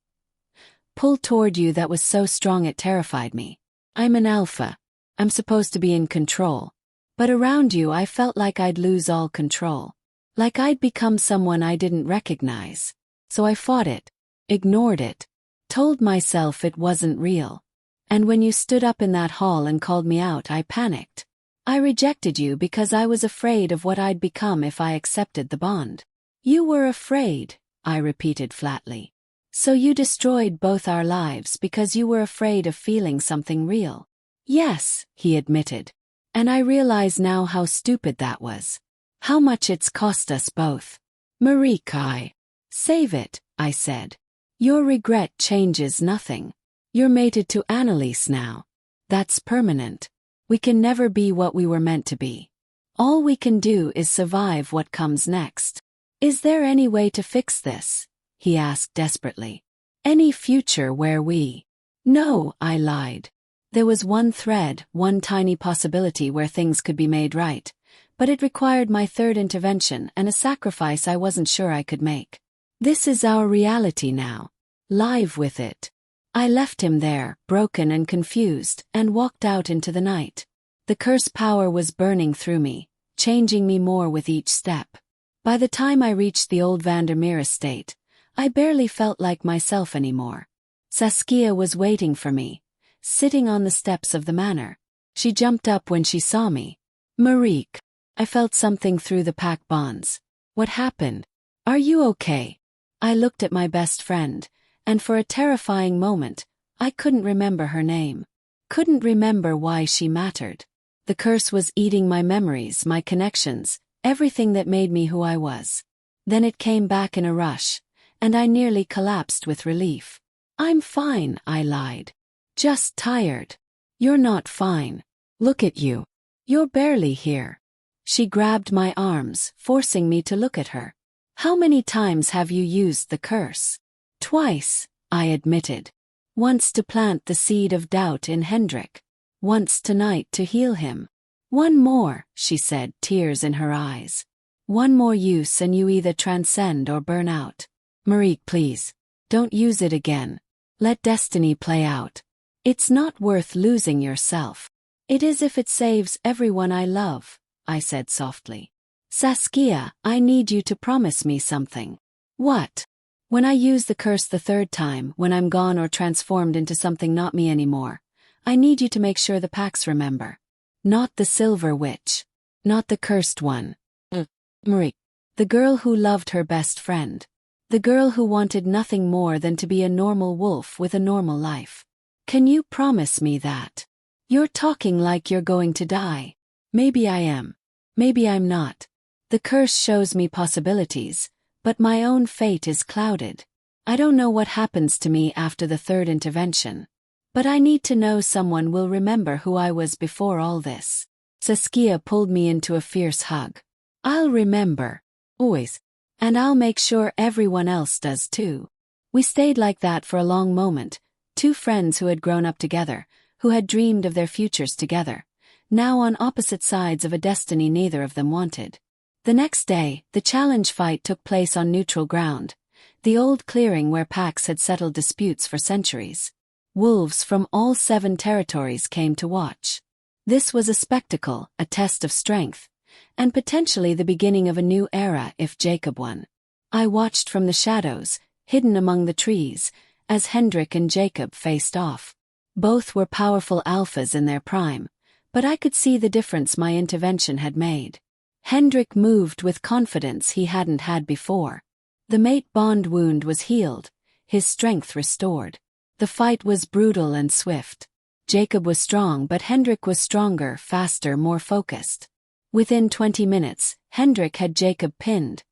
pull toward you that was so strong it terrified me. I'm an alpha. I'm supposed to be in control. But around you I felt like I'd lose all control. Like I'd become someone I didn't recognize. So I fought it. Ignored it. Told myself it wasn't real. And when you stood up in that hall and called me out, I panicked. I rejected you because I was afraid of what I'd become if I accepted the bond." "You were afraid," I repeated flatly. "So you destroyed both our lives because you were afraid of feeling something real." "Yes," he admitted. "And I realize now how stupid that was. How much it's cost us both." "Marique, save it," I said. "Your regret changes nothing. You're mated to Annalise now. That's permanent. We can never be what we were meant to be. All we can do is survive what comes next." "Is there any way to fix this?" he asked desperately. "Any future where we—" "No," I lied. There was one thread, one tiny possibility where things could be made right, but it required my third intervention and a sacrifice I wasn't sure I could make. This is our reality now. Live with it. I left him there, broken and confused, and walked out into the night. The curse power was burning through me, changing me more with each step. By the time I reached the old Vandermeer estate, I barely felt like myself anymore. Saskia was waiting for me, sitting on the steps of the manor. She jumped up when she saw me. "Marique." I felt something through the pack bonds. "What happened? Are you okay?" I looked at my best friend, and for a terrifying moment, I couldn't remember her name. Couldn't remember why she mattered. The curse was eating my memories, my connections, everything that made me who I was. Then it came back in a rush, and I nearly collapsed with relief. "I'm fine," I lied. "Just tired." "You're not fine. Look at you. You're barely here." She grabbed my arms, forcing me to look at her. "How many times have you used the curse?" "Twice," I admitted. "Once to plant the seed of doubt in Hendrik. Once tonight to heal him." "One more," she said, tears in her eyes. "One more use and you either transcend or burn out." "Marique, please." Don't use it again. Let destiny play out. It's not worth losing yourself. It is if it saves everyone I love, I said softly. Saskia, I need you to promise me something. What? When I use the curse the third time, when I'm gone or transformed into something not me anymore, I need you to make sure the packs remember. Not the Silver Witch. Not the cursed one. Marie. The girl who loved her best friend. The girl who wanted nothing more than to be a normal wolf with a normal life. Can you promise me that? You're talking like you're going to die. Maybe I am. Maybe I'm not. The curse shows me possibilities, but my own fate is clouded. I don't know what happens to me after the third intervention. But I need to know someone will remember who I was before all this. Saskia pulled me into a fierce hug. I'll remember. Always. And I'll make sure everyone else does too. We stayed like that for a long moment, two friends who had grown up together, who had dreamed of their futures together, now on opposite sides of a destiny neither of them wanted. The next day, the challenge fight took place on neutral ground, the old clearing where packs had settled disputes for centuries. Wolves from all 7 territories came to watch. This was a spectacle, a test of strength, and potentially the beginning of a new era if Jacob won. I watched from the shadows, hidden among the trees, as Hendrik and Jacob faced off. Both were powerful alphas in their prime, but I could see the difference my intervention had made. Hendrik moved with confidence he hadn't had before. The mate bond wound was healed, his strength restored. The fight was brutal and swift. Jacob was strong, but Hendrik was stronger, faster, more focused. Within 20 minutes, Hendrik had Jacob pinned,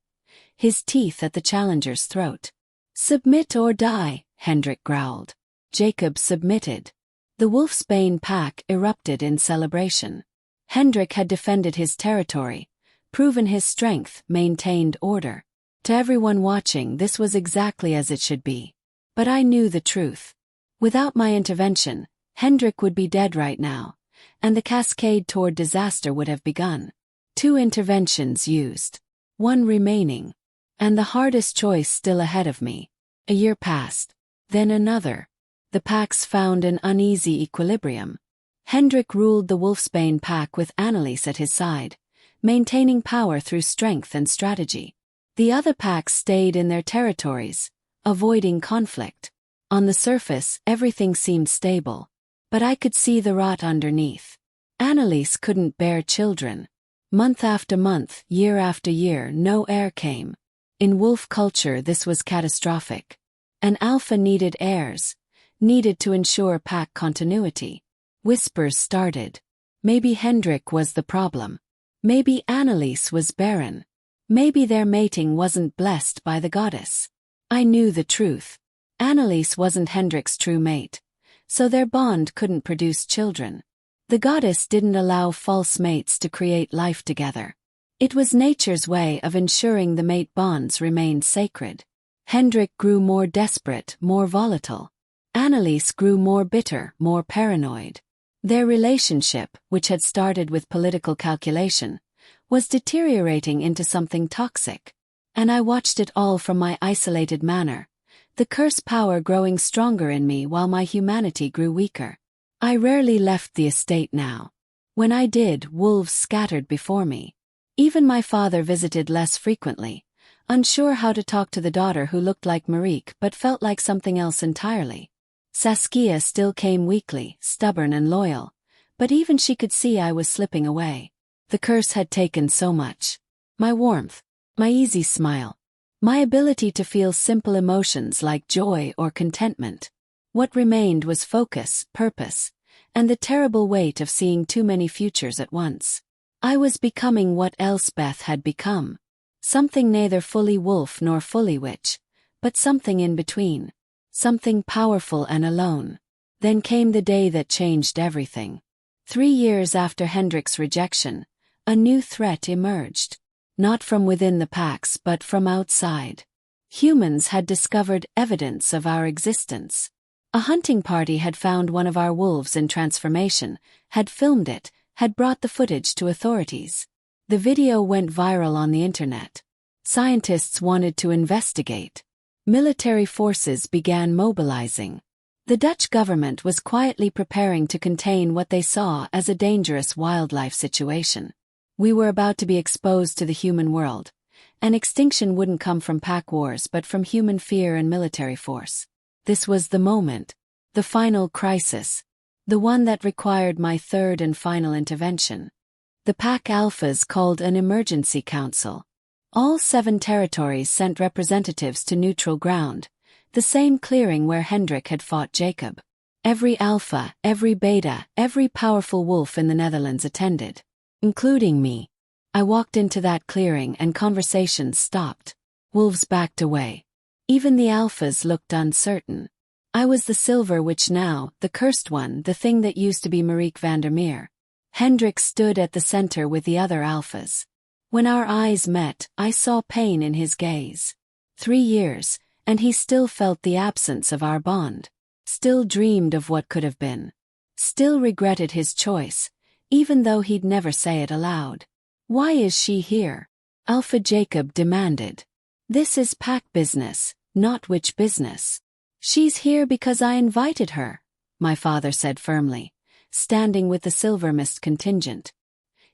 his teeth at the challenger's throat. Submit or die, Hendrik growled. Jacob submitted. The Wolfsbane pack erupted in celebration. Hendrik had defended his territory, proven his strength, maintained order. To everyone watching, this was exactly as it should be. But I knew the truth. Without my intervention, Hendrik would be dead right now, and the cascade toward disaster would have begun. 2 interventions used. 1 remaining. And the hardest choice still ahead of me. A year passed. Then another. The packs found an uneasy equilibrium. Hendrik ruled the Wolfsbane pack with Anneliese at his side, maintaining power through strength and strategy. The other packs stayed in their territories, avoiding conflict. On the surface, everything seemed stable. But I could see the rot underneath. Anneliese couldn't bear children. Month after month, year after year, no heir came. In wolf culture this was catastrophic. An alpha needed heirs, needed to ensure pack continuity. Whispers started. Maybe Hendrik was the problem. Maybe Anneliese was barren. Maybe their mating wasn't blessed by the goddess. I knew the truth. Anneliese wasn't Hendrik's true mate, so their bond couldn't produce children. The goddess didn't allow false mates to create life together. It was nature's way of ensuring the mate bonds remained sacred. Hendrik grew more desperate, more volatile. Anneliese grew more bitter, more paranoid. Their relationship, which had started with political calculation, was deteriorating into something toxic. And I watched it all from my isolated manor, the curse power growing stronger in me while my humanity grew weaker. I rarely left the estate now. When I did, wolves scattered before me. Even my father visited less frequently, unsure how to talk to the daughter who looked like Marique but felt like something else entirely. Saskia still came weekly, stubborn and loyal, but even she could see I was slipping away. The curse had taken so much. My warmth, my easy smile, my ability to feel simple emotions like joy or contentment. What remained was focus, purpose, and the terrible weight of seeing too many futures at once. I was becoming what Elspeth had become. Something neither fully wolf nor fully witch, but something in between. Something powerful and alone. Then came the day that changed everything. 3 years after Hendrik's rejection, a new threat emerged. Not from within the packs but from outside. Humans had discovered evidence of our existence. A hunting party had found one of our wolves in transformation, had filmed it, had brought the footage to authorities. The video went viral on the internet. Scientists wanted to investigate. Military forces began mobilizing. The Dutch government was quietly preparing to contain what they saw as a dangerous wildlife situation. We were about to be exposed to the human world, and extinction wouldn't come from pack wars but from human fear and military force. This was the moment, the final crisis, the one that required my third and final intervention. The pack alphas called an emergency council. All 7 territories sent representatives to neutral ground, the same clearing where Hendrik had fought Jacob. Every alpha, every beta, every powerful wolf in the Netherlands attended, including me. I walked into that clearing and conversations stopped. Wolves backed away. Even the alphas looked uncertain. I was the silver witch now, the cursed one, the thing that used to be Marieke van der Meer. Hendrik stood at the center with the other alphas. When our eyes met, I saw pain in his gaze. 3 years, and he still felt the absence of our bond. Still dreamed of what could have been. Still regretted his choice, even though he'd never say it aloud. "Why is she here?" Alpha Jacob demanded. "This is pack business, not witch business." "She's here because I invited her," my father said firmly, standing with the Silver Mist contingent.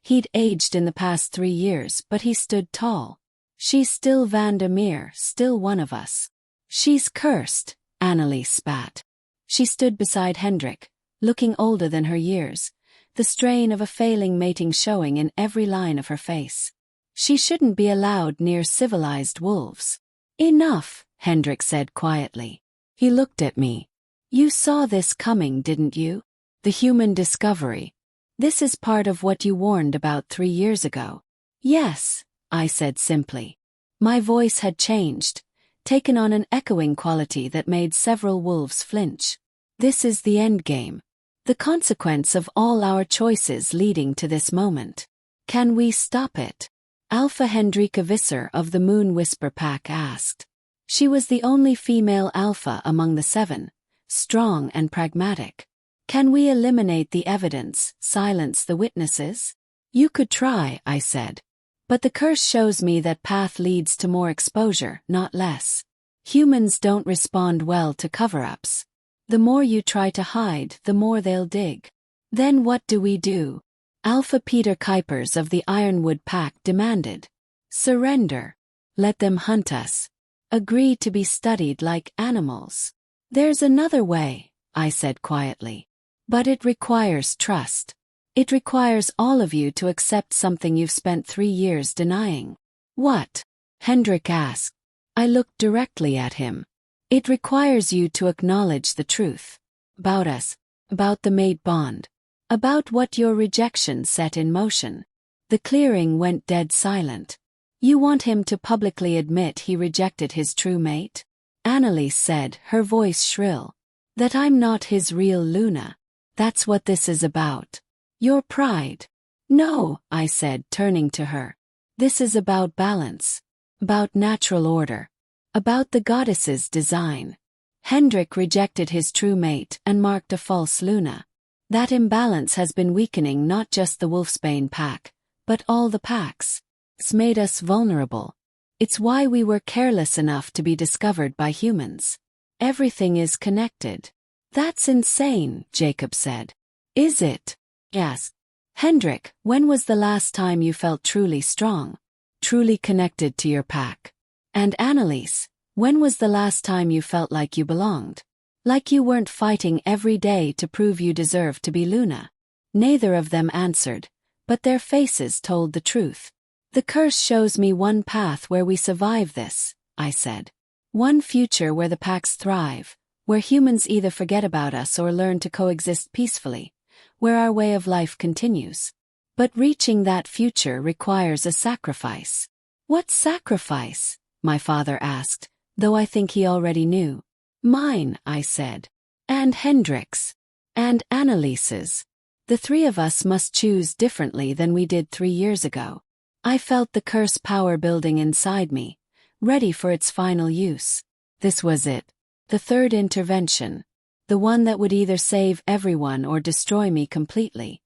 He'd aged in the past 3 years, but he stood tall. "She's still Van der Meer, still one of us." "She's cursed," Annelies spat. She stood beside Hendrik, looking older than her years, the strain of a failing mating showing in every line of her face. "She shouldn't be allowed near civilized wolves." "Enough," Hendrik said quietly. He looked at me. "You saw this coming, didn't you? The human discovery. This is part of what you warned about 3 years ago." "Yes," I said simply. My voice had changed, taken on an echoing quality that made several wolves flinch. "This is the endgame. The consequence of all our choices leading to this moment. Can we stop it?" Alpha Hendrika Visser of the Moon Whisper Pack asked. She was the only female alpha among the 7, strong and pragmatic. "Can we eliminate the evidence, silence the witnesses?" "You could try," I said. "But the curse shows me that path leads to more exposure, not less. Humans don't respond well to cover-ups. The more you try to hide, the more they'll dig." "Then what do we do?" Alpha Peter Kuipers of the Ironwood Pack demanded. "Surrender. Let them hunt us. Agree to be studied like animals." "There's another way," I said quietly. "But it requires trust. It requires all of you to accept something you've spent 3 years denying." "What?" Hendrik asked. I looked directly at him. "It requires you to acknowledge the truth. About us. About the mate bond. About what your rejection set in motion." The clearing went dead silent. "You want him to publicly admit he rejected his true mate?" Annelies said, her voice shrill. "That I'm not his real Luna. That's what this is about. Your pride." "No," I said, turning to her. "This is about balance. About natural order. About the goddess's design. Hendrik rejected his true mate and marked a false Luna. That imbalance has been weakening not just the Wolfsbane pack, but all the packs. It's made us vulnerable. It's why we were careless enough to be discovered by humans. Everything is connected." "That's insane," Jacob said. "Is it?" "Yes." "Hendrik, when was the last time you felt truly strong? Truly connected to your pack? And Annelies, when was the last time you felt like you belonged? Like you weren't fighting every day to prove you deserved to be Luna?" Neither of them answered, but their faces told the truth. "The curse shows me one path where we survive this," I said. "One future where the packs thrive, where humans either forget about us or learn to coexist peacefully, where our way of life continues. But reaching that future requires a sacrifice." "What sacrifice?" my father asked, though I think he already knew. "Mine," I said. "And Hendrik's. And Annelies's. The 3 of us must choose differently than we did 3 years ago." I felt the curse power building inside me, ready for its final use. This was it. The third intervention. The one that would either save everyone or destroy me completely.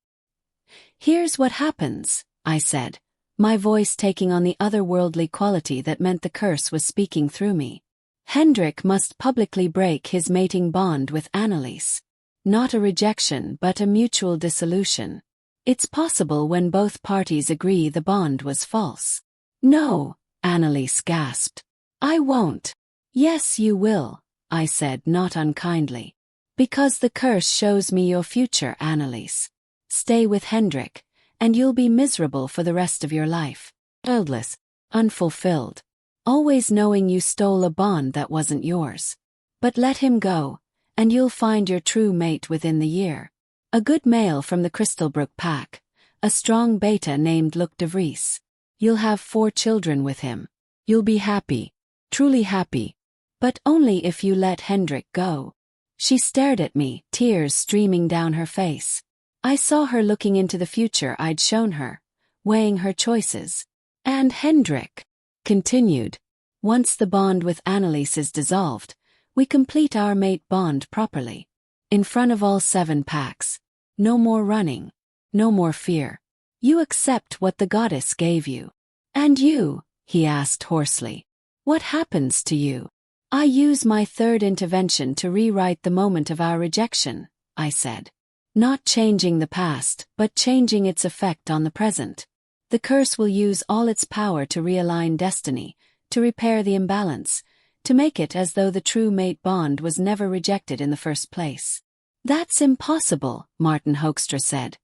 "Here's what happens," I said, my voice taking on the otherworldly quality that meant the curse was speaking through me. Hendrik must publicly break his mating bond with Anneliese. Not a rejection but a mutual dissolution. It's possible when both parties agree the bond was false. No, Anneliese gasped. I won't. Yes, you will, I said not unkindly. Because the curse shows me your future, Anneliese. Stay with Hendrik, and you'll be miserable for the rest of your life. Childless, unfulfilled. Always knowing you stole a bond that wasn't yours. But let him go, and you'll find your true mate within the year. A good male from the Crystalbrook pack. A strong beta named Luc de Vries. You'll have 4 children with him. You'll be happy. Truly happy. But only if you let Hendrik go. She stared at me, tears streaming down her face. I saw her looking into the future I'd shown her, weighing her choices. And Hendrik continued. Once the bond with Anneliese is dissolved, we complete our mate bond properly. In front of all 7 packs. No more running. No more fear. You accept what the goddess gave you. And you, he asked hoarsely. What happens to you? I use my 3rd intervention to rewrite the moment of our rejection, I said. Not changing the past, but changing its effect on the present. The curse will use all its power to realign destiny, to repair the imbalance, to make it as though the true mate bond was never rejected in the first place. That's impossible, Martin Hoekstra said.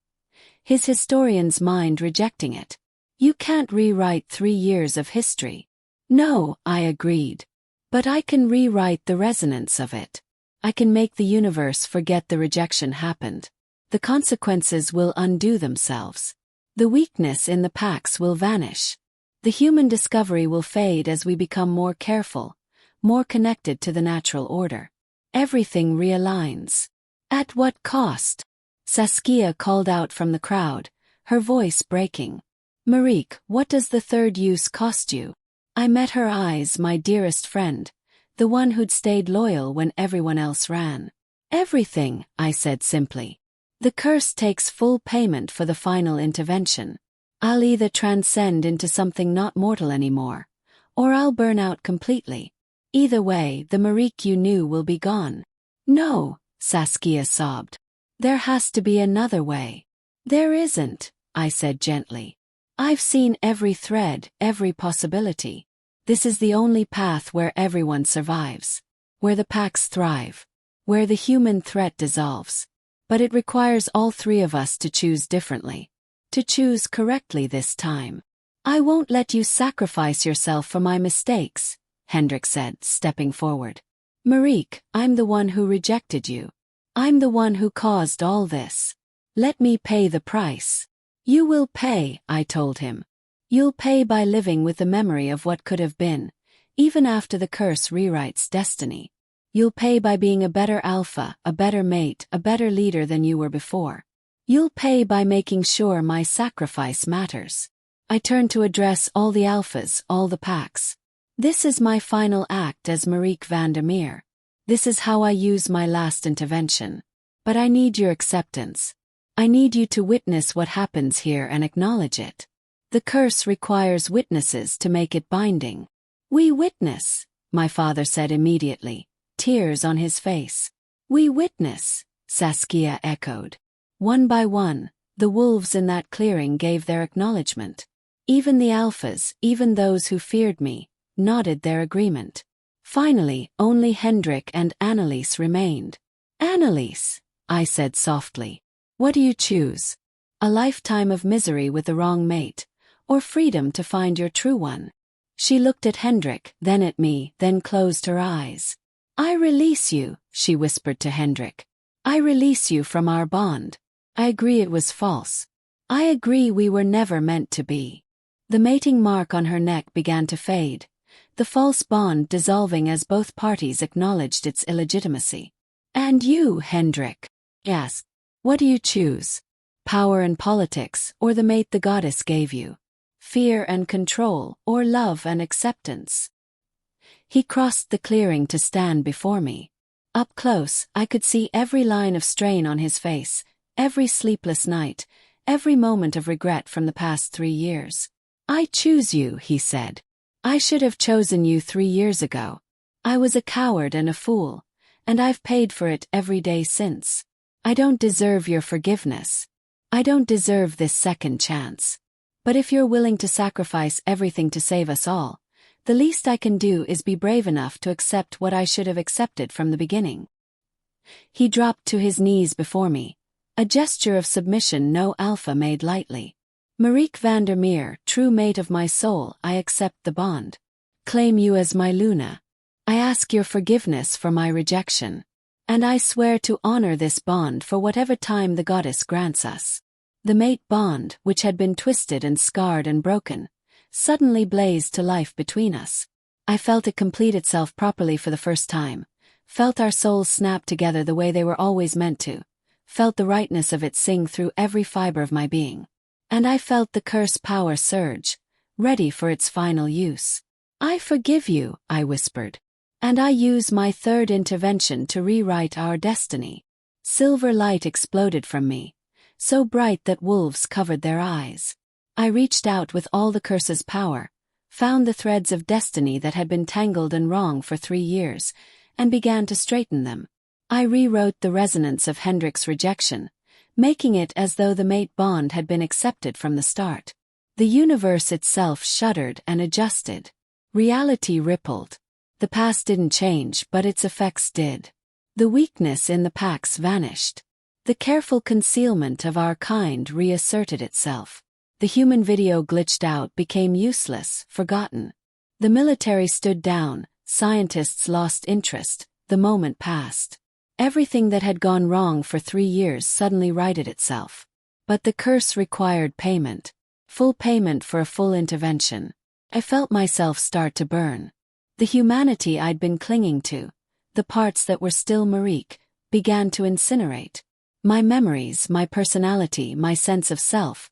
His historian's mind rejecting it. You can't rewrite 3 years of history. No, I agreed. But I can rewrite the resonance of it. I can make the universe forget the rejection happened. The consequences will undo themselves. The weakness in the packs will vanish. The human discovery will fade as we become more careful, more connected to the natural order. Everything realigns. At what cost? Saskia called out from the crowd, her voice breaking. Marique, what does the 3rd use cost you? I met her eyes, my dearest friend, the one who'd stayed loyal when everyone else ran. Everything, I said simply. The curse takes full payment for the final intervention. I'll either transcend into something not mortal anymore, or I'll burn out completely. Either way, the Marique you knew will be gone. No, Saskia sobbed. There has to be another way. There isn't, I said gently. I've seen every thread, every possibility. This is the only path where everyone survives, where the packs thrive, where the human threat dissolves. But it requires all 3 of us to choose differently. To choose correctly this time. I won't let you sacrifice yourself for my mistakes, Hendrik said, stepping forward. Marique, I'm the one who rejected you. I'm the one who caused all this. Let me pay the price. You will pay, I told him. You'll pay by living with the memory of what could have been, even after the curse rewrites destiny. You'll pay by being a better alpha, a better mate, a better leader than you were before. You'll pay by making sure my sacrifice matters. I turned to address all the alphas, all the packs. This is my final act as Marique van der Meer. This is how I use my last intervention. But I need your acceptance. I need you to witness what happens here and acknowledge it. The curse requires witnesses to make it binding. We witness, my father said immediately, tears on his face. We witness, Saskia echoed. One by one, the wolves in that clearing gave their acknowledgement. Even the alphas, even those who feared me, nodded their agreement. Finally, only Hendrik and Anneliese remained. Anneliese, I said softly. What do you choose? A lifetime of misery with the wrong mate, or freedom to find your true one? She looked at Hendrik, then at me, then closed her eyes. I release you, she whispered to Hendrik. I release you from our bond. I agree it was false. I agree we were never meant to be. The mating mark on her neck began to fade, the false bond dissolving as both parties acknowledged its illegitimacy. And you, Hendrik? Yes. What do you choose? Power and politics, or the mate the goddess gave you? Fear and control, or love and acceptance? He crossed the clearing to stand before me. Up close, I could see every line of strain on his face, every sleepless night, every moment of regret from the past 3 years. I choose you, he said. I should have chosen you 3 years ago. I was a coward and a fool, and I've paid for it every day since. I don't deserve your forgiveness. I don't deserve this second chance. But if you're willing to sacrifice everything to save us all, the least I can do is be brave enough to accept what I should have accepted from the beginning." He dropped to his knees before me, a gesture of submission no alpha made lightly. "Marique Vandermeer, true mate of my soul, I accept the bond. Claim you as my Luna. I ask your forgiveness for my rejection. And I swear to honor this bond for whatever time the goddess grants us." The mate bond, which had been twisted and scarred and broken, suddenly blazed to life between us. I felt it complete itself properly for the first time, felt our souls snap together the way they were always meant to, felt the rightness of it sing through every fiber of my being. And I felt the curse power surge, ready for its final use. "I forgive you," I whispered. "And I use my third intervention to rewrite our destiny." Silver light exploded from me, so bright that wolves covered their eyes. I reached out with all the curse's power, found the threads of destiny that had been tangled and wrong for 3 years, and began to straighten them. I rewrote the resonance of Hendrik's rejection, making it as though the mate bond had been accepted from the start. The universe itself shuddered and adjusted. Reality rippled. The past didn't change, but its effects did. The weakness in the packs vanished. The careful concealment of our kind reasserted itself. The human video glitched out, became useless, forgotten. The military stood down, scientists lost interest, the moment passed. Everything that had gone wrong for 3 years suddenly righted itself. But the curse required payment. Full payment for a full intervention. I felt myself start to burn. The humanity I'd been clinging to, the parts that were still Marique, began to incinerate. My memories, my personality, my sense of self,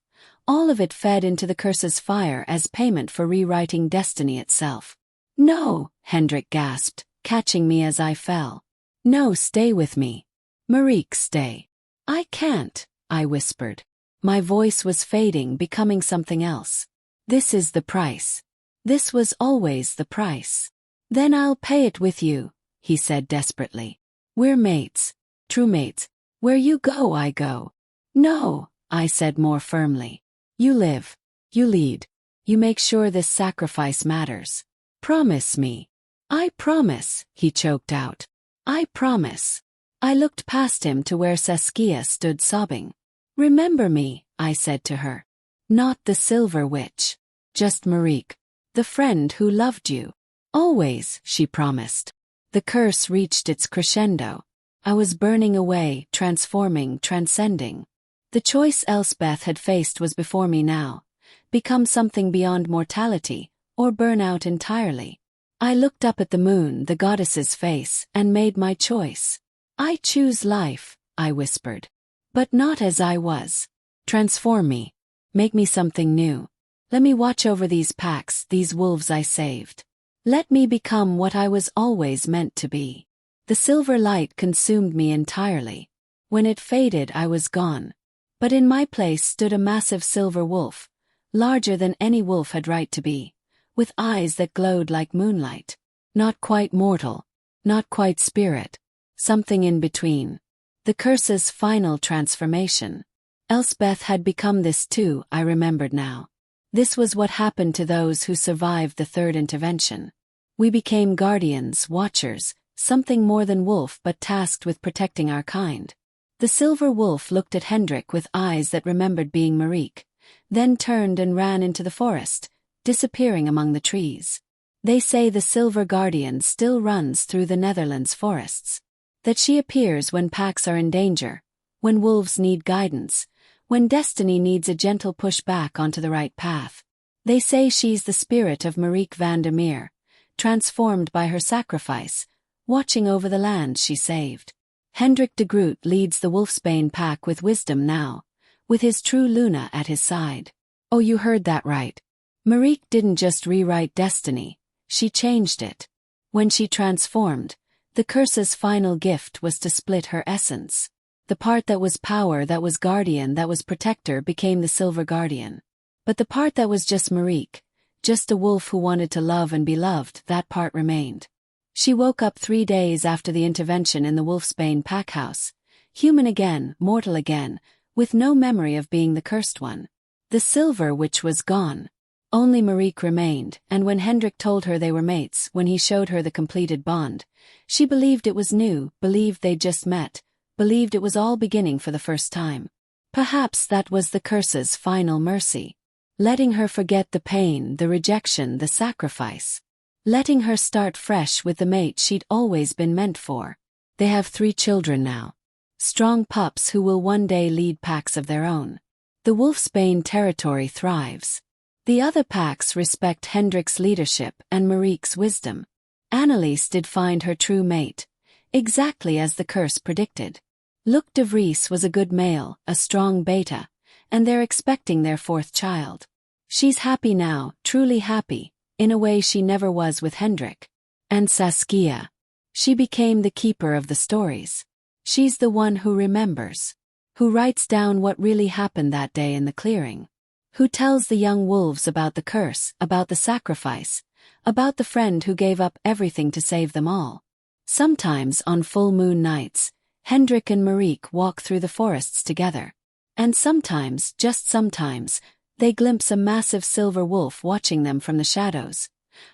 all of it fed into the curse's fire as payment for rewriting destiny itself. "No," Hendrik gasped, catching me as I fell. "No, stay with me. Marique, stay." "I can't," I whispered. My voice was fading, becoming something else. "This is the price. This was always the price." "Then I'll pay it with you," he said desperately. "We're mates. True mates. Where you go, I go." "No," I said more firmly. "You live. You lead. You make sure this sacrifice matters. Promise me." "I promise," he choked out. "I promise." I looked past him to where Saskia stood sobbing. "Remember me," I said to her. "Not the Silver Witch. Just Marique. The friend who loved you. Always," she promised. The curse reached its crescendo. I was burning away, transforming, transcending. The choice Elspeth had faced was before me now. Become something beyond mortality, or burn out entirely. I looked up at the moon, the goddess's face, and made my choice. "I choose life," I whispered. "But not as I was. Transform me. Make me something new. Let me watch over these packs, these wolves I saved. Let me become what I was always meant to be." The silver light consumed me entirely. When it faded, I was gone. But in my place stood a massive silver wolf, larger than any wolf had right to be, with eyes that glowed like moonlight. Not quite mortal, not quite spirit, something in between. The curse's final transformation. Elspeth had become this too, I remembered now. This was what happened to those who survived the third intervention. We became guardians, watchers, something more than wolf but tasked with protecting our kind. The silver wolf looked at Hendrik with eyes that remembered being Marique, then turned and ran into the forest, disappearing among the trees. They say the silver guardian still runs through the Netherlands forests. That she appears when packs are in danger, when wolves need guidance, when destiny needs a gentle push back onto the right path. They say she's the spirit of Marique Vandermeer, transformed by her sacrifice, watching over the land she saved. Hendrik de Groot leads the Wolfsbane pack with wisdom now, with his true Luna at his side. Oh, you heard that right. Marique didn't just rewrite destiny, she changed it. When she transformed, the curse's final gift was to split her essence. The part that was power, that was guardian, that was protector became the silver guardian. But the part that was just Marique, just a wolf who wanted to love and be loved, that part remained. She woke up 3 days after the intervention in the Wolfsbane packhouse, human again, mortal again, with no memory of being the cursed one. The Silver Witch was gone. Only Marique remained, and when Hendrik told her they were mates, when he showed her the completed bond, she believed it was new, believed they'd just met, believed it was all beginning for the first time. Perhaps that was the curse's final mercy. Letting her forget the pain, the rejection, the sacrifice. Letting her start fresh with the mate she'd always been meant for. They have 3 children now. Strong pups who will one day lead packs of their own. The Wolfsbane territory thrives. The other packs respect Hendrik's leadership and Marique's wisdom. Anneliese did find her true mate, exactly as the curse predicted. Luc de Vries was a good male, a strong beta, and they're expecting their 4th child. She's happy now, truly happy, in a way she never was with Hendrik. And Saskia. She became the keeper of the stories. She's the one who remembers. Who writes down what really happened that day in the clearing. Who tells the young wolves about the curse, about the sacrifice, about the friend who gave up everything to save them all. Sometimes on full moon nights, Hendrik and Marique walk through the forests together. And sometimes, just sometimes, they glimpse a massive silver wolf watching them from the shadows,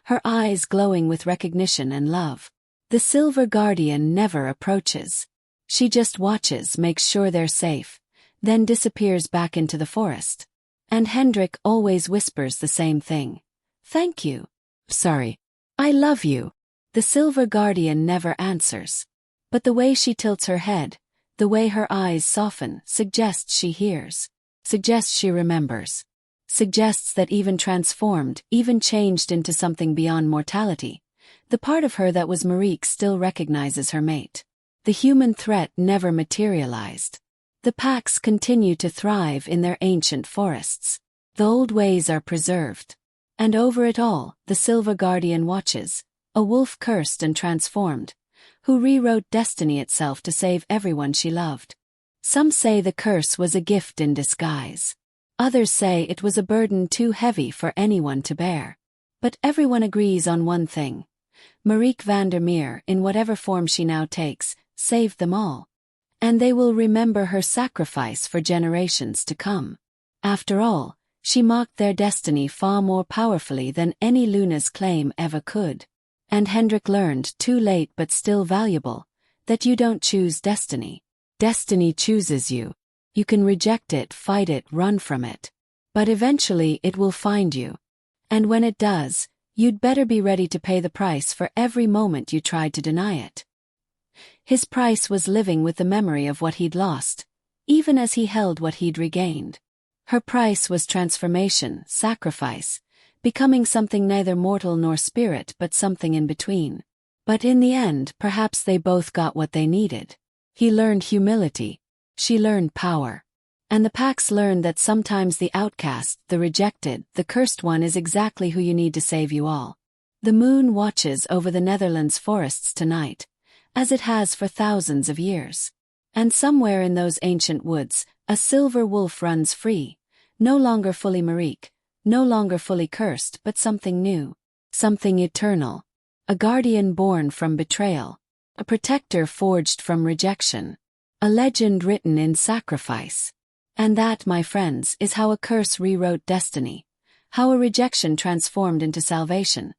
her eyes glowing with recognition and love. The Silver Guardian never approaches. She just watches, makes sure they're safe, then disappears back into the forest. And Hendrik always whispers the same thing. Thank you. Sorry. I love you. The Silver Guardian never answers. But the way she tilts her head, the way her eyes soften, suggests she hears. Suggests she remembers. Suggests that even transformed, even changed into something beyond mortality, the part of her that was Marique still recognizes her mate. The human threat never materialized. The packs continue to thrive in their ancient forests. The old ways are preserved. And over it all, the Silver Guardian watches, a wolf cursed and transformed, who rewrote destiny itself to save everyone she loved. Some say the curse was a gift in disguise. Others say it was a burden too heavy for anyone to bear. But everyone agrees on one thing. Marique van der Meer, in whatever form she now takes, saved them all. And they will remember her sacrifice for generations to come. After all, she mocked their destiny far more powerfully than any Luna's claim ever could. And Hendrik learned, too late but still valuable, that you don't choose destiny. Destiny chooses you. You can reject it, fight it, run from it. But eventually it will find you. And when it does, you'd better be ready to pay the price for every moment you tried to deny it. His price was living with the memory of what he'd lost, even as he held what he'd regained. Her price was transformation, sacrifice, becoming something neither mortal nor spirit but something in between. But in the end, perhaps they both got what they needed. He learned humility. She learned power. And the packs learned that sometimes the outcast, the rejected, the cursed one is exactly who you need to save you all. The moon watches over the Netherlands forests tonight, as it has for thousands of years. And somewhere in those ancient woods, a silver wolf runs free, no longer fully Marique, no longer fully cursed but something new, something eternal. A guardian born from betrayal, a protector forged from rejection, a legend written in sacrifice. And that, my friends, is how a curse rewrote destiny, how a rejection transformed into salvation,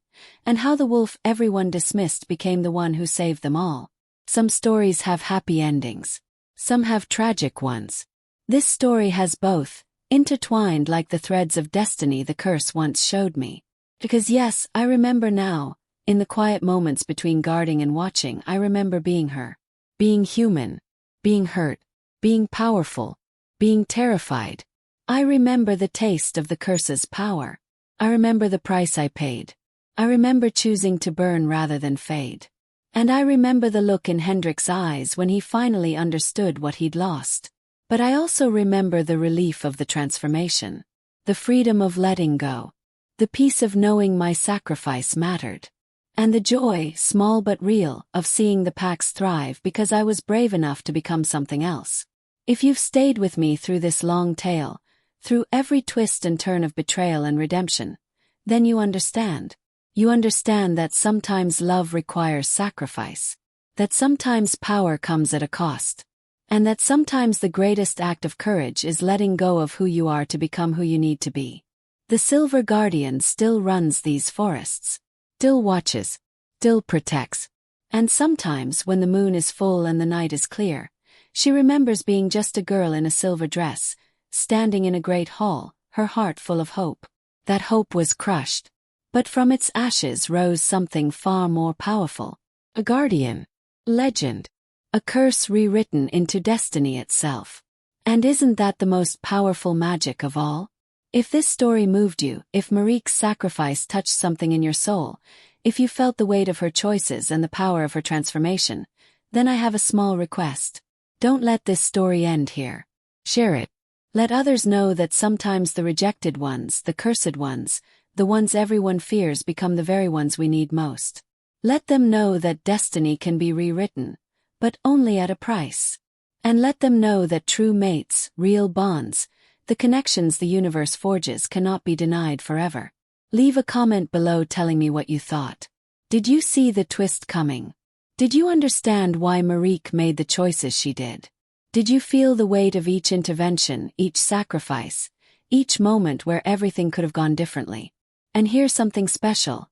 and how the wolf everyone dismissed became the one who saved them all. Some stories have happy endings. Some have tragic ones. This story has both, intertwined like the threads of destiny the curse once showed me. Because yes, I remember now, in the quiet moments between guarding and watching, I remember being her. Being human. Being hurt. Being powerful. Being terrified. I remember the taste of the curse's power. I remember the price I paid. I remember choosing to burn rather than fade. And I remember the look in Hendrik's eyes when he finally understood what he'd lost. But I also remember the relief of the transformation. The freedom of letting go. The peace of knowing my sacrifice mattered. And the joy, small but real, of seeing the packs thrive because I was brave enough to become something else. If you've stayed with me through this long tale, through every twist and turn of betrayal and redemption, then you understand. You understand that sometimes love requires sacrifice, that sometimes power comes at a cost, and that sometimes the greatest act of courage is letting go of who you are to become who you need to be. The Silver Guardian still runs these forests, still watches, still protects, and sometimes when the moon is full and the night is clear, she remembers being just a girl in a silver dress, standing in a great hall, her heart full of hope. That hope was crushed, but from its ashes rose something far more powerful. A guardian. Legend. A curse rewritten into destiny itself. And isn't that the most powerful magic of all? If this story moved you, if Marique's sacrifice touched something in your soul, if you felt the weight of her choices and the power of her transformation, then I have a small request. Don't let this story end here. Share it. Let others know that sometimes the rejected ones, the cursed ones, the ones everyone fears become the very ones we need most. Let them know that destiny can be rewritten, but only at a price. And let them know that true mates, real bonds, the connections the universe forges cannot be denied forever. Leave a comment below telling me what you thought. Did you see the twist coming? Did you understand why Marique made the choices she did? Did you feel the weight of each intervention, each sacrifice, each moment where everything could have gone differently? And here's something special.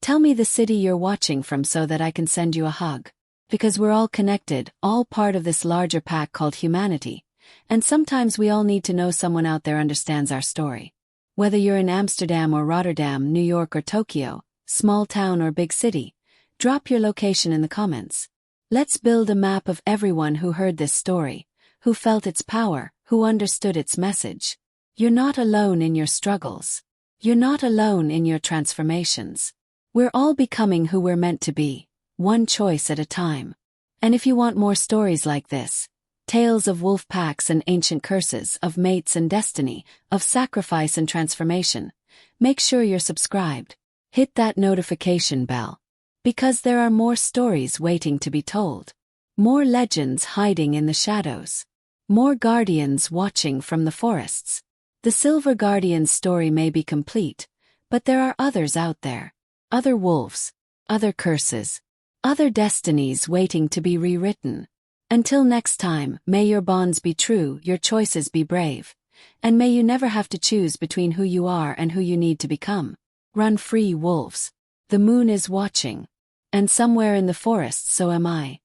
Tell me the city you're watching from so that I can send you a hug. Because we're all connected, all part of this larger pack called humanity, and sometimes we all need to know someone out there understands our story. Whether you're in Amsterdam or Rotterdam, New York or Tokyo, small town or big city, drop your location in the comments. Let's build a map of everyone who heard this story, who felt its power, who understood its message. You're not alone in your struggles. You're not alone in your transformations. We're all becoming who we're meant to be, one choice at a time. And if you want more stories like this, tales of wolf packs and ancient curses, of mates and destiny, of sacrifice and transformation, make sure you're subscribed. Hit that notification bell. Because there are more stories waiting to be told. More legends hiding in the shadows. More guardians watching from the forests. The Silver Guardian's story may be complete, but there are others out there. Other wolves. Other curses. Other destinies waiting to be rewritten. Until next time, may your bonds be true, your choices be brave, and may you never have to choose between who you are and who you need to become. Run free, wolves. The moon is watching. And somewhere in the forest so am I.